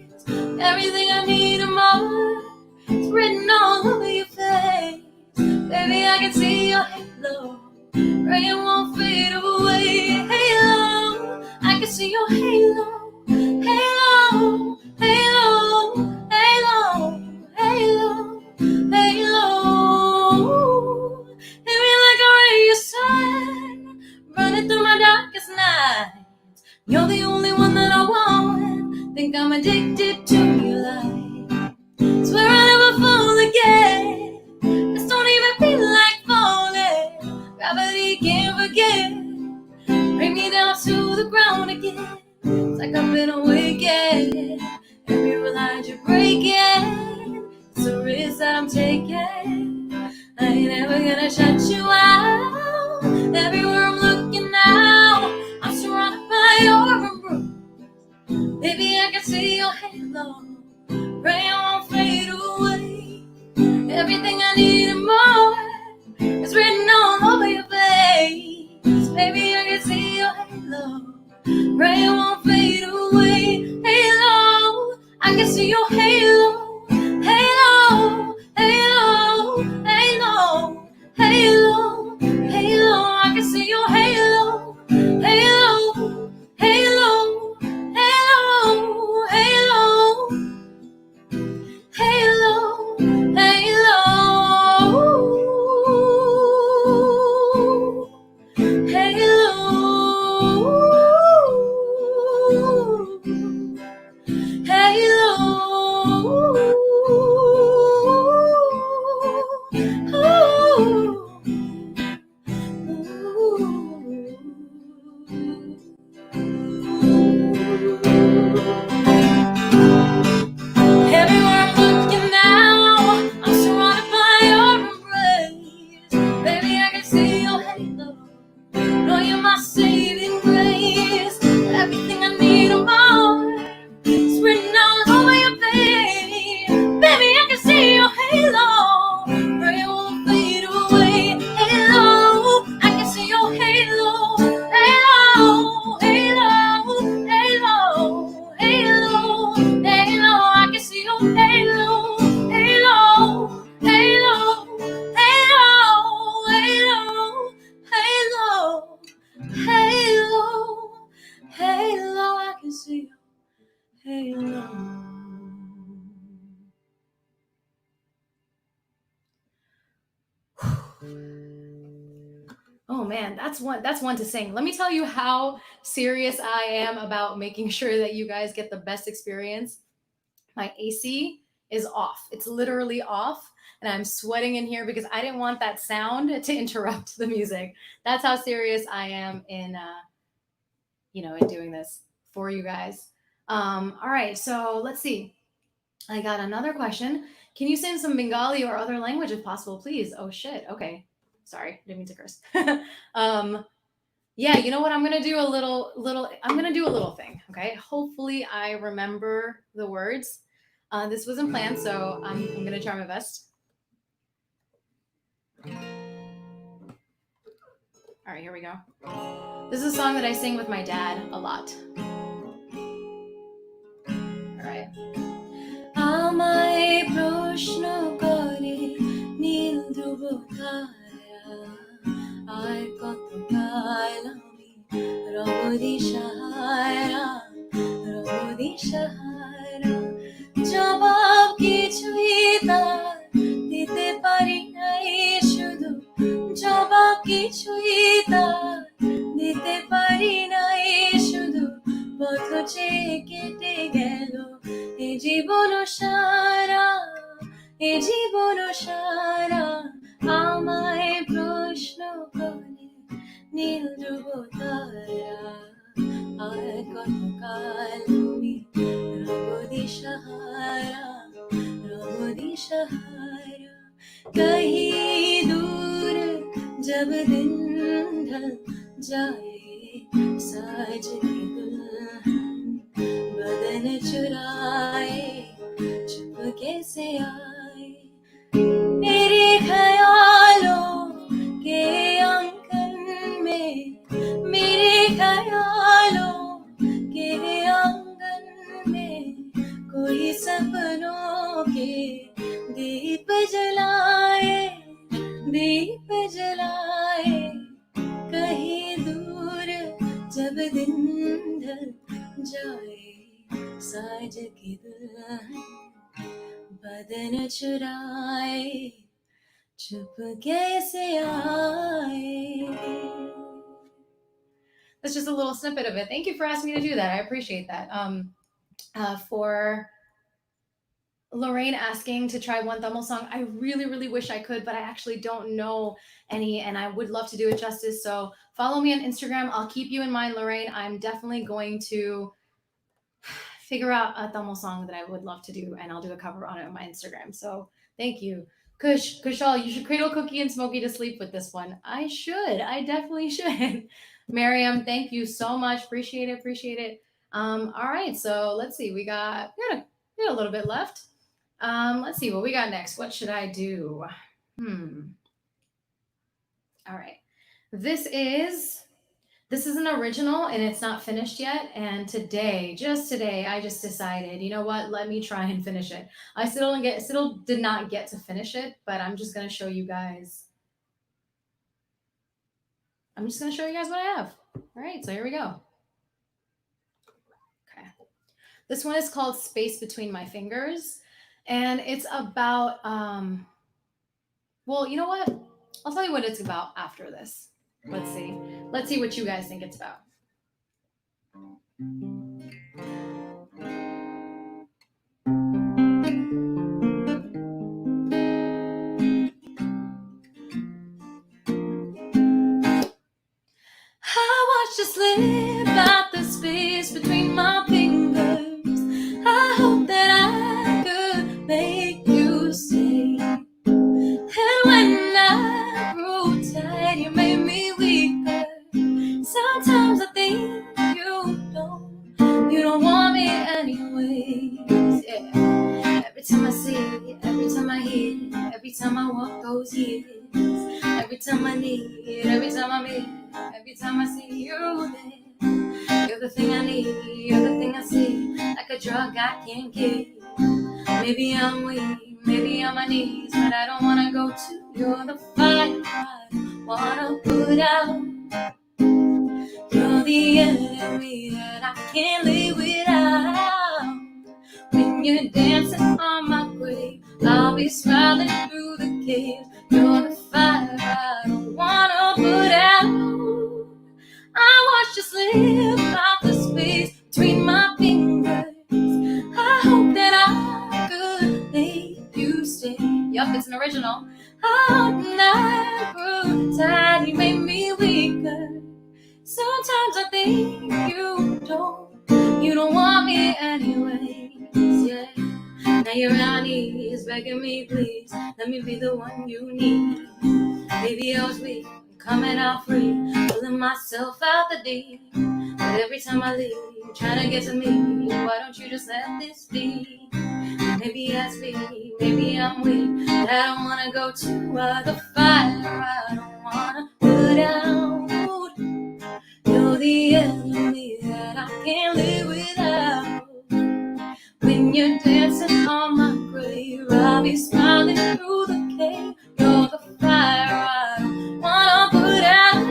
C: Everything I need and more, it's written all over your face. Baby, I can see your halo. Rain won't fade away. Halo, I can see your halo. Halo, halo, halo, halo, halo. Hit me like a ray of sun, running through my darkest nights. You're the only one that I want. Think I'm addicted to your light.
G: been awakened. Every rule I you breaking. It's a risk that I'm taking. I ain't ever gonna shut you out. Everywhere I'm looking now, I'm surrounded by your embrace. Baby, I can see your halo. Pray it won't fade away. Everything I need and more is written all over your face. Baby, I can see your halo. Pray it won't fade away. Halo, I can see your halo. Halo, halo, halo, halo, halo. I can see your halo. Halo, halo, halo, halo, halo, halo. Everywhere I'm looking now, I'm surrounded by your embrace. Baby, I can see your halo. Know you're my saving grace. Everything I need and more is written all over your face. Baby, I can see your halo. Pray it won't fade away. Halo, I can see your halo. Halo, halo, halo, halo, halo. I can see your halo. Halo, halo, halo, halo, halo, halo, I can see your halo. Oh man, that's one to sing. Let me tell you how serious I am about making sure that you guys get the best experience. My AC is off. It's literally off, and I'm sweating in here because I didn't want that sound to interrupt the music. That's how serious I am in in doing this for you guys. All right, so let's see. I got another question. Can you sing some Bengali or other language if possible, please? Oh shit. Okay. Sorry, didn't mean to curse. Yeah, you know what? I'm gonna do a little thing. Okay. Hopefully I remember the words. This wasn't planned, so I'm gonna try my best. All right, here we go. This is a song that I sing with my dad a lot. All right. আমায় প্রশ্ন করে নীল ধ্রুব তারা আর কত কাল আমি রব দিশাহারা জবাব কিছুই তার দিতে পারি নাই শুধু জবাব কিছুই তার দিতে পারি নাই শুধু পথ চেয়ে কেটে গেল এ জীবন সারা আমায় প্রশ্ন করে নীল ধ্রুব তারা আর কত কাল আমি রব দিশাহারা कहीं दूर जब दिन ढल जाए साज की दुल्हन बदन चुराए चुपके से आए मेरे ख्यालों के आंगन में मेरे ख्यालों के आंगन में कोई सपनों के दीप जलाए कहीं दूर जब दिन ढल जाए साज की दुल्हन बदन चुराए चुपके से आए. That's just a little snippet of it. Thank you for asking me to do that. I appreciate that. For Lorraine asking to try one Tamil song, I really, really wish I could, but I actually don't know any, and I would love to do it justice. So follow me on Instagram. I'll keep you in mind, Lorraine. I'm definitely going to figure out a Tamil song that I would love to do, and I'll do a cover on it on my Instagram. So thank you. Kushal, you should cradle Cookie and Smokey to sleep with this one. I should. I definitely should. Miriam, thank you so much. Appreciate it. Appreciate it. All right, so let's see. We got a little bit left. Let's see what we got next. What should I do? All right. This is this is an original and it's not finished yet. And today, just today, I just decided, you know what? Let me try and finish it. I still did not get to finish it, but I'm just gonna show you guys. I'm just gonna show you guys what I have. All right, so here we go. Okay. This one is called Space Between My Fingers. And it's about well, you know what? I'll tell you what it's about after this. Let's see. Let's see what you guys think it's about. I watched you slip out the space between my fingers. I hope that I could make you stay. And when I grew tired, you made me weaker. Sometimes I think you don't want me anyways. Yeah. Every time I see it, every time I hear it, every time I walk those years, every time I need it, every time I meet, every time I see you there. You're the thing I need, you're the thing I see, like a drug I can't get. Maybe I'm weak, maybe on my knees, but I don't wanna go to. You're the fire I don't wanna put out. You're the enemy that I can't live without. When you're dancing on my grave, I'll be smiling through the cave. You're the fire I don't wanna put out. I watched you slip out the space between my fingers. I hope that I could make you stay. Yup, it's an original. I hope that I grew tired, you made me weaker. Sometimes I think you don't want me anyways, yeah. Now you're on your knees begging me, please, let me be the one you need. Maybe I was weak, I'm coming out free, pulling myself out the deep. But every time I leave, you're trying to get to me. Why don't you just let this be? Maybe I speak, maybe I'm weak, but I don't wanna go to the fire I don't wanna put out. You're the enemy that I can't live without. When you're dancing on my grave, I'll be smiling through the cave. You're the fire I don't wanna put out.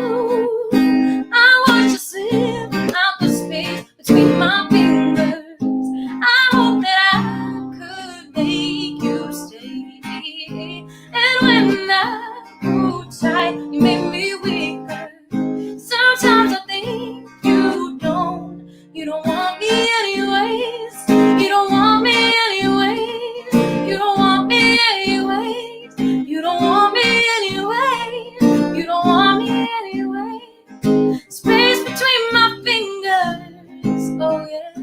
G: I watch you slip out the space between my fingers. I hope that I could make you stay. And when I grew tight, you made me weaker. Sometimes I think you don't want me anyways. You don't want me anyways. You don't want me anyways. You don't want me anyways. You don't want me anyways. Space between my fingers, oh yeah.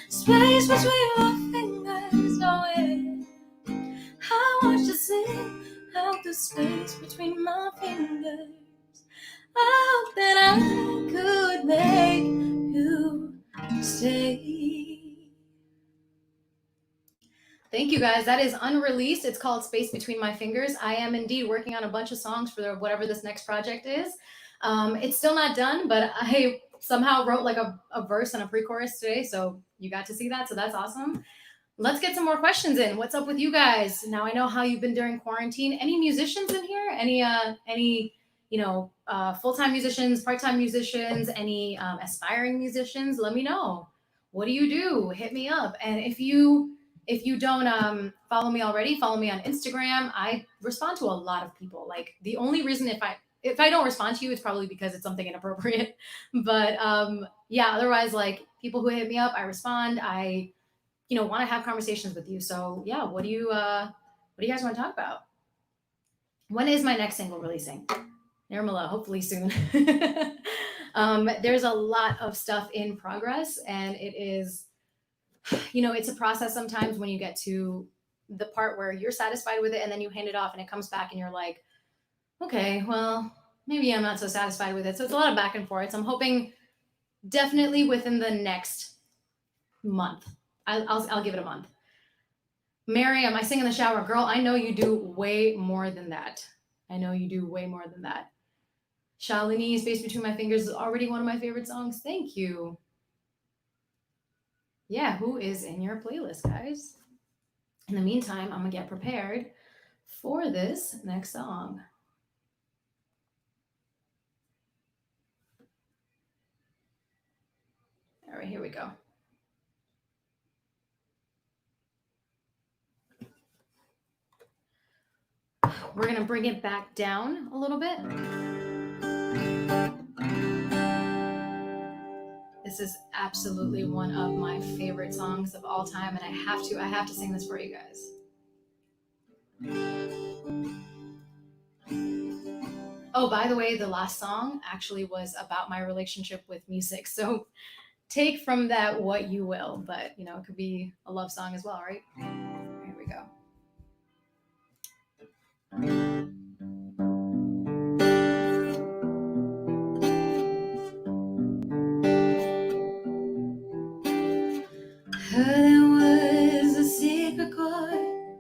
G: Space between my fingers, oh yeah. I watch you slip out the space between my fingers. I hope that I could make you stay. Thank you guys. That is unreleased. It's called Space Between My Fingers. I am indeed working on a bunch of songs for whatever this next project is. It's still not done, but I somehow wrote like a verse and a pre-chorus today, so you got to see that, so that's awesome. Let's get some more questions in. What's up with you guys? Now I know how you've been during quarantine. Any musicians in here? Any full-time musicians, part-time musicians, any aspiring musicians? Let me know. What do you do? Hit me up. And if you don't follow me already, follow me on Instagram. I respond to a lot of people. Like the only reason if I don't respond to you, it's probably because it's something inappropriate. But yeah, otherwise, like people who hit me up, I respond. I want to have conversations with you. So yeah, what do you guys want to talk about? When is my next single releasing? Nirmala, hopefully soon. There's a lot of stuff in progress, and it is you know, it's a process sometimes when you get to the part where you're satisfied with it and then you hand it off and it comes back and you're like, okay, well, maybe I'm not so satisfied with it. So it's a lot of back and forth. So I'm hoping definitely within the next month. I'll give it a month. Miriam, I sing in the shower. Girl, I know you do way more than that. I know you do way more than that. Shalini, Space Between My Fingers is already one of my favorite songs. Thank you. Yeah, who is in your playlist, guys? In the meantime, I'm going to get prepared for this next song. All right, here we go. We're going to bring it back down a little bit. This is absolutely one of my favorite songs of all time, and I have to sing this for you guys. Oh, by the way, the last song actually was about my relationship with music. So take from that what you will, but you know, it could be a love song as well, right? Here we go. There was a secret chord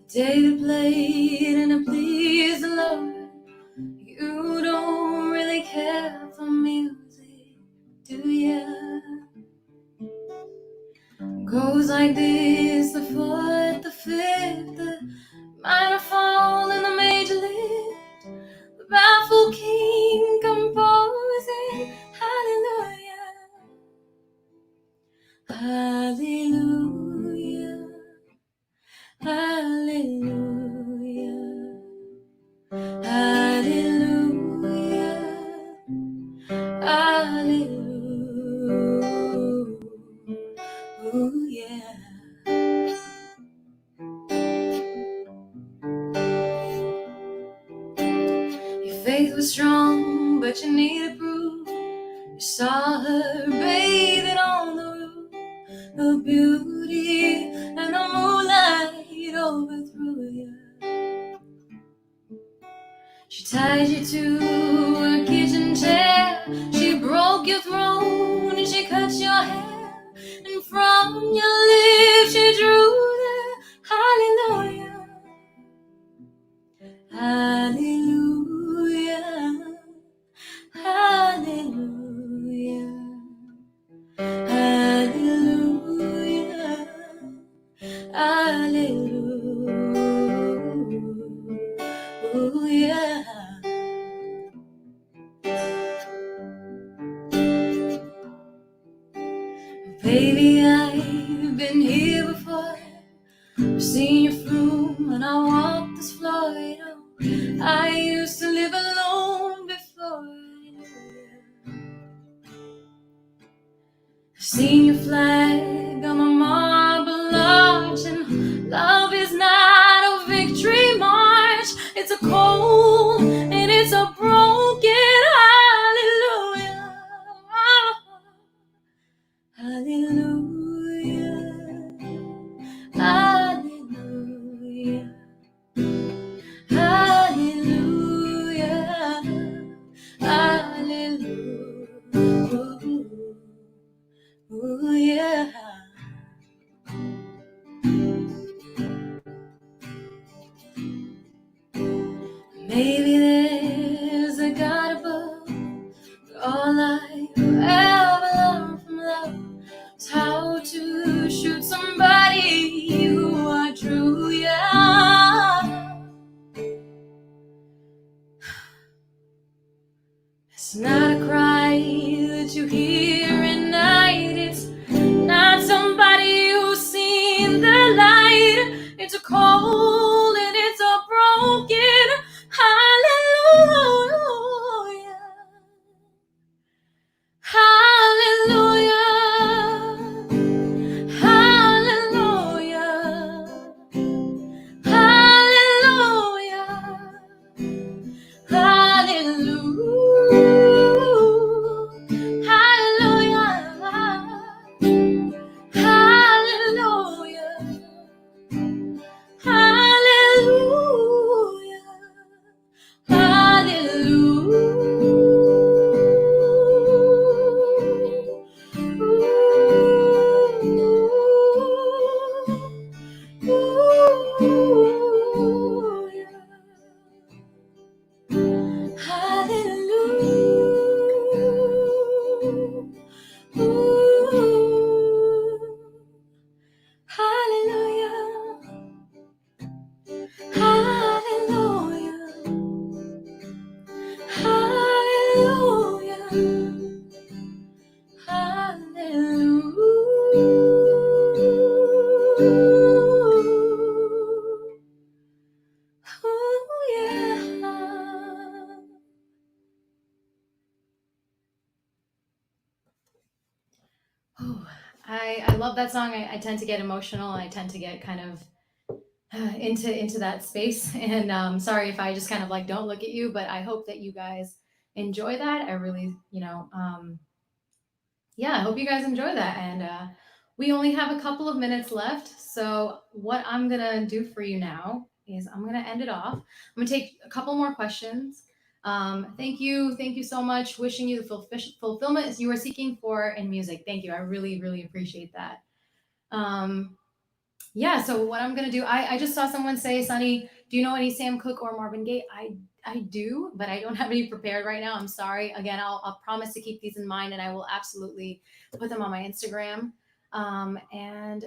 G: David played and it pleased the Lord. You don't really care for music, do ya? Goes like this, the fourth, the fifth, the minor fall and the major lift, the baffled king composing hallelujah, hallelujah, hallelujah, hallelujah, hallelujah. Your faith was strong, but you needed proof. You saw her bathing on the roof, the beauty and the moonlight overthrew you. She tied you to a kitchen chair, she broke your throne and she cut your hair, and from your lips she drew the hallelujah, hallelujah, hallelujah, hallelujah, hallelujah. Baby, I've been here before. I've seen you through when I walked this floor. You know, I used to live alone before I knew you. I've seen your flag on my marble arch, and love is not a victory march. It's a cold and it's a broken hallelujah, hallelujah, hallelujah, hallelujah, hallelujah. Maybe there's a God above, but all I ever learned from love is how to shoot somebody who I drew, yeah. It's not a cry that you hear at night, it's not somebody who's seen the light. It's a cold and it's a broken hallelujah. love that song. I tend to get emotional. I tend to get kind of into that space. And sorry if I just kind of like don't look at you, but I hope that you guys enjoy that. I really, yeah, I hope you guys enjoy that. And we only have a couple of minutes left. So what I'm gonna do for you now is I'm gonna end it off. I'm gonna take a couple more questions. Thank you so much. Wishing you the fulfillment you are seeking for in music. Thank you. I really, really appreciate that. Yeah, so what I'm gonna do, I just saw someone say, Sunny, do you know any Sam Cooke or Marvin Gaye? I do, but I don't have any prepared right now. I'm sorry. Again, I'll promise to keep these in mind, and I will absolutely put them on my Instagram. And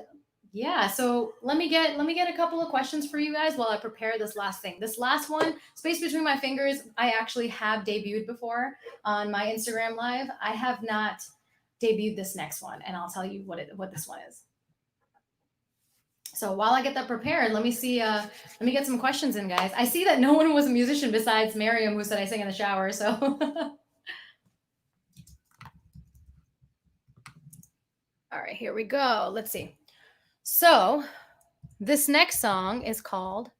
G: yeah, so let me get a couple of questions for you guys while I prepare this last thing. This last one, Space Between My Fingers, I actually have debuted before on my Instagram live. I have not debuted this next one, and I'll tell you what this one is. So while I get that prepared, let me get some questions in, guys. I see that no one was a musician besides Miriam, who said I sing in the shower. So, all right, here we go. Let's see. So this next song is called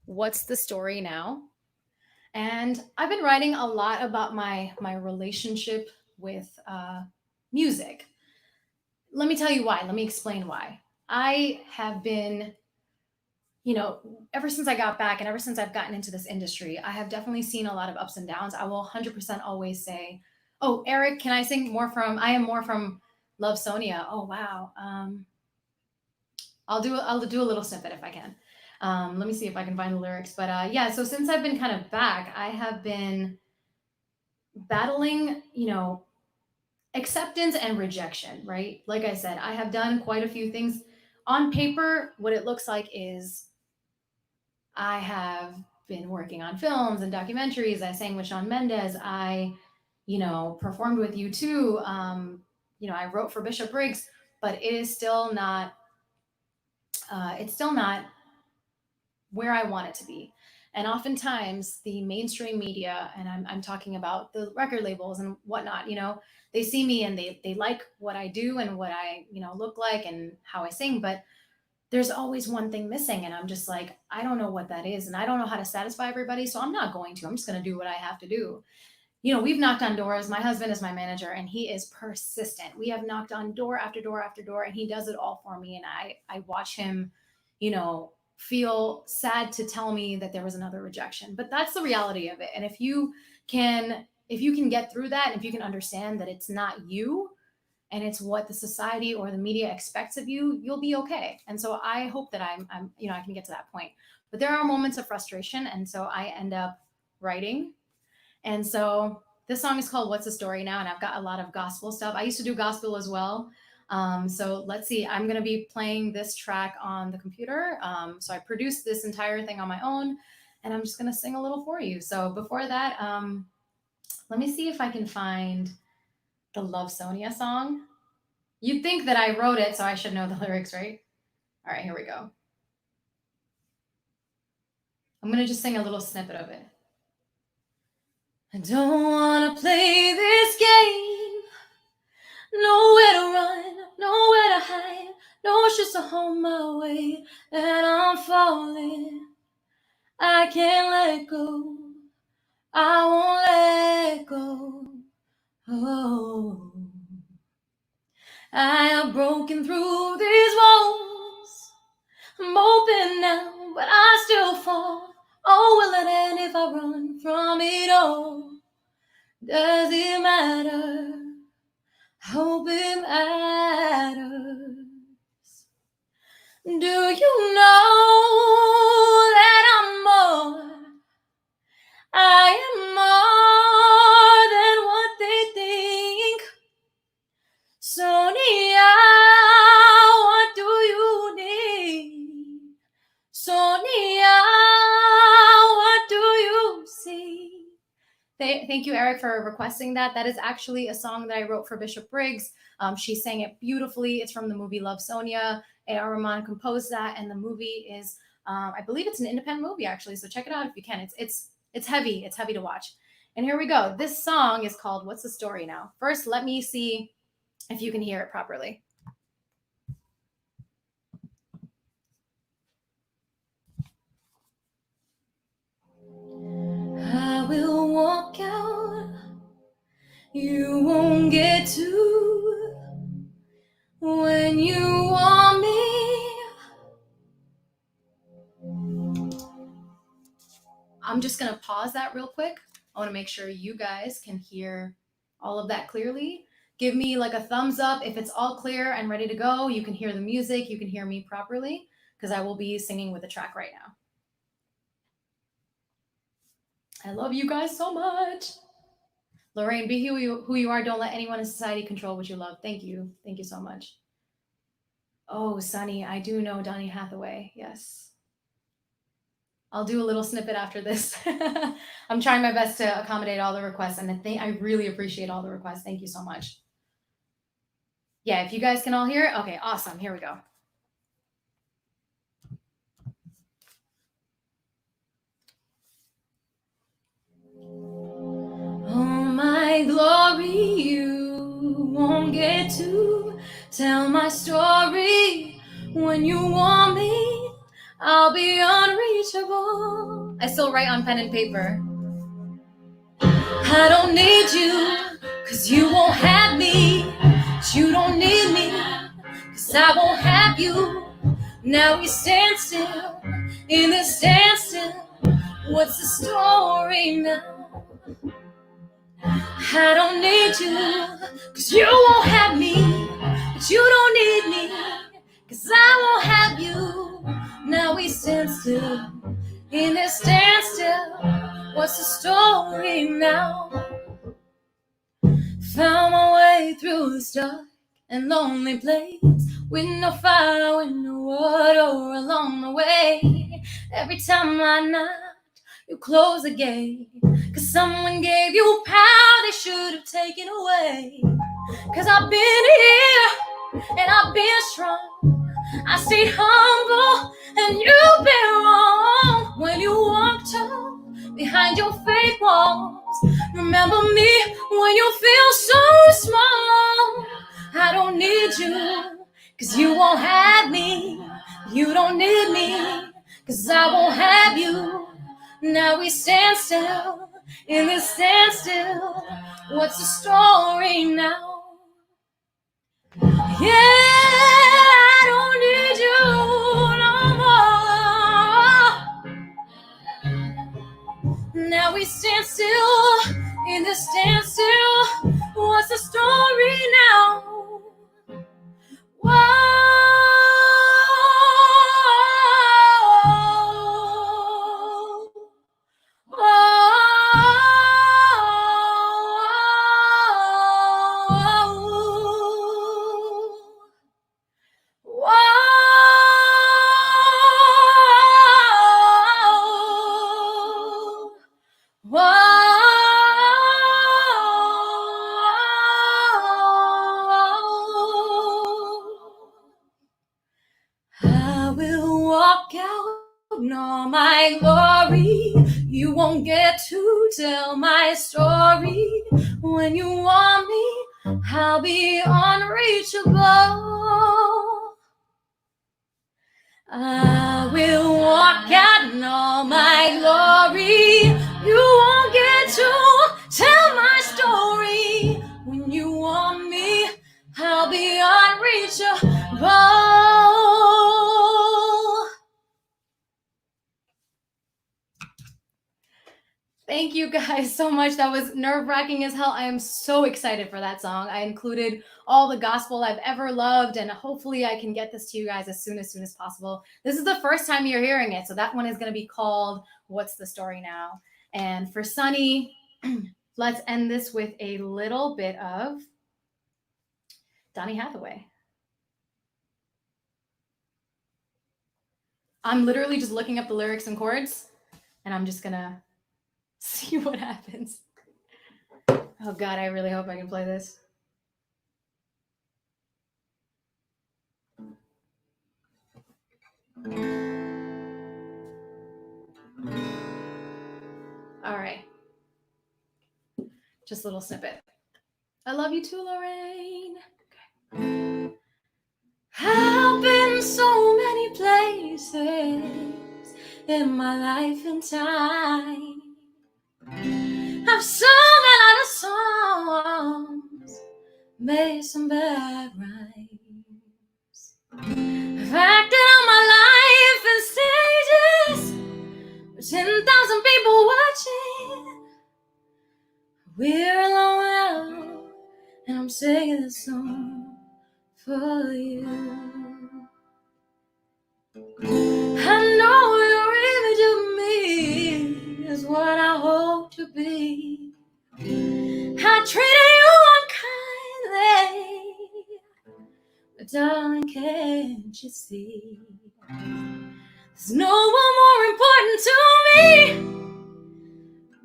G: "What's the Story Now?" And I've been writing a lot about my relationship with music. Let me tell you why. Let me explain why. I have been, ever since I got back and ever since I've gotten into this industry, I have definitely seen a lot of ups and downs. I will 100% always say, oh, Eric, can I sing more from, I am more from Love Sonia. Oh, wow. I'll do a little snippet if I can. Let me see if I can find the lyrics. But yeah, so since I've been kind of back, I have been battling, acceptance and rejection, right? Like I said, I have done quite a few things. On paper, what it looks like is I have been working on films and documentaries. I sang with Shawn Mendes. I, performed with U2. I wrote for Bishop Briggs, but it is still not, it's still not where I want it to be. And oftentimes the mainstream media, and I'm talking about the record labels and whatnot, they see me and they like what I do and what I, look like and how I sing, but there's always one thing missing. And I'm just like, I don't know what that is. And I don't know how to satisfy everybody. So I'm not going to, I'm just going to do what I have to do. We've knocked on doors. My husband is my manager and he is persistent. We have knocked on door after door after door and he does it all for me. And I watch him, feel sad to tell me that there was another rejection, but that's the reality of it. And if you can get through that, and if you can understand that it's not you and it's what the society or the media expects of you, you'll be okay. And so I hope that I'm I can get to that point, but there are moments of frustration. And so I end up writing. And so this song is called What's the Story Now? And I've got a lot of gospel stuff. I used to do gospel as well. So let's see, I'm going to be playing this track on the computer. So I produced this entire thing on my own and I'm just going to sing a little for you. So before that, let me see if I can find the Love Sonia song. You'd think that I wrote it, so I should know the lyrics, right? All right, here we go. I'm going to just sing a little snippet of it. I don't want to play this game. Nowhere to run, nowhere to hide, no shoes to hold my weight, and I'm falling. I can't let go, I won't let go. Oh, I have broken through these walls. I'm open now, but I still fall. Oh, will it end if I run from it all? Does it matter? Hope it matters. Do you know that I'm more? I am more than what they think. Sonia, what do you need? Sonia, what do you see? Thank you, Eric, for requesting that. That is actually a song that I wrote for Bishop Briggs. She sang it beautifully. It's from the movie Love Sonia. A.R. Rahman composed that, and the movie is, I believe it's an independent movie actually. So check it out if you can. It's heavy. It's heavy to watch. And here we go. This song is called "What's the Story Now?" First, let me see if you can hear it properly. I'm just going to pause that real quick. I want to make sure you guys can hear all of that clearly. Give me like a thumbs up if it's all clear and ready to go. You can hear the music. You can hear me properly because I will be singing with the track right now. I love you guys so much. Lorraine, be who you are. Don't let anyone in society control what you love. Thank you. Thank you so much. Oh, Sunny, I do know Donny Hathaway. Yes. I'll do a little snippet after this. I'm trying my best to accommodate all the requests, and I really appreciate all the requests. Thank you so much. Yeah, if you guys can all hear it. Okay, awesome. Here we go. Oh, my glory, you won't get to tell my story. When you want me, I'll be unreachable. I still write on pen and paper. I don't need you, cause you won't have me. You don't need me, cause I won't have you. Now we stand still in this standstill. What's the story now? I don't need you, cause you won't have me. But you don't need me, cause I won't have you. Now we stand still in this standstill. What's the story now? Found my way through this dark and lonely place, with no fire, with no water along the way. Every time I knocked, you closed the gate, cause someone gave you power they should have taken away. Cause I've been here and I've been strong, I stayed humble and you've been wrong. When you walked up behind your fake walls, remember me when you feel so small. I don't need you, cause you won't have me. You don't need me, cause I won't have you. Now we stand still in this standstill. What's the story now? Yeah, I don't need you no more. Now we stand still in this standstill. What's the story now? Whoa. I will walk out in all my glory. You won't get to tell my story. When you want me, I'll be unreachable. I will walk out in all my glory. You won't get to tell my story. When you want me, I'll be unreachable. Thank you guys so much. That was nerve-wracking as hell. I am so excited for that song. I included all the gospel I've ever loved, and hopefully I can get this to you guys as soon as possible. This is the first time you're hearing it, so that one is going to be called What's the Story Now? And for Sunny, let's end this with a little bit of Donny Hathaway. I'm literally just looking up the lyrics and chords, and I'm just going to see what happens. Oh God, I really hope I can play this. All right. Just a little snippet. I love you too, Lorraine. Okay. I've been so many places in my life and time. I've sung a lot of songs, made some bad rhymes. I've acted out my life in stages where 10,000 people singing this song for you. I know your image of me is what I hope to be. I treated you unkindly, but darling, can't you see? There's no one more important to me.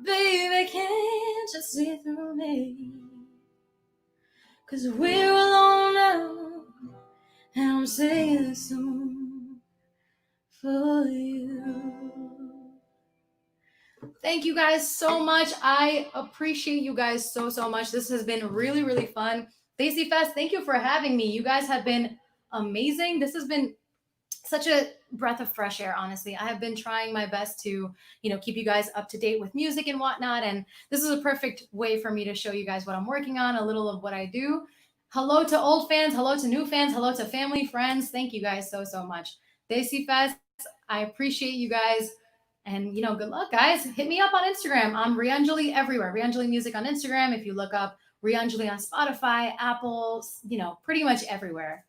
G: Baby, can't you see through me? 'Cause we're alone now, and I'm singing this song for you. Thank you guys so much. I appreciate you guys so much. This has been really, really fun. DESIFEST, thank you for having me. You guys have been amazing. This has been such a breath of fresh air, honestly. I have been trying my best to, keep you guys up to date with music and whatnot. And this is a perfect way for me to show you guys what I'm working on, a little of what I do. Hello to old fans. Hello to new fans. Hello to family, friends. Thank you guys so much. DESIFEST, I appreciate you guys. And, good luck, guys. Hit me up on Instagram. I'm Rianjali everywhere. Rianjali Music on Instagram. If you look up Rianjali on Spotify, Apple, pretty much everywhere.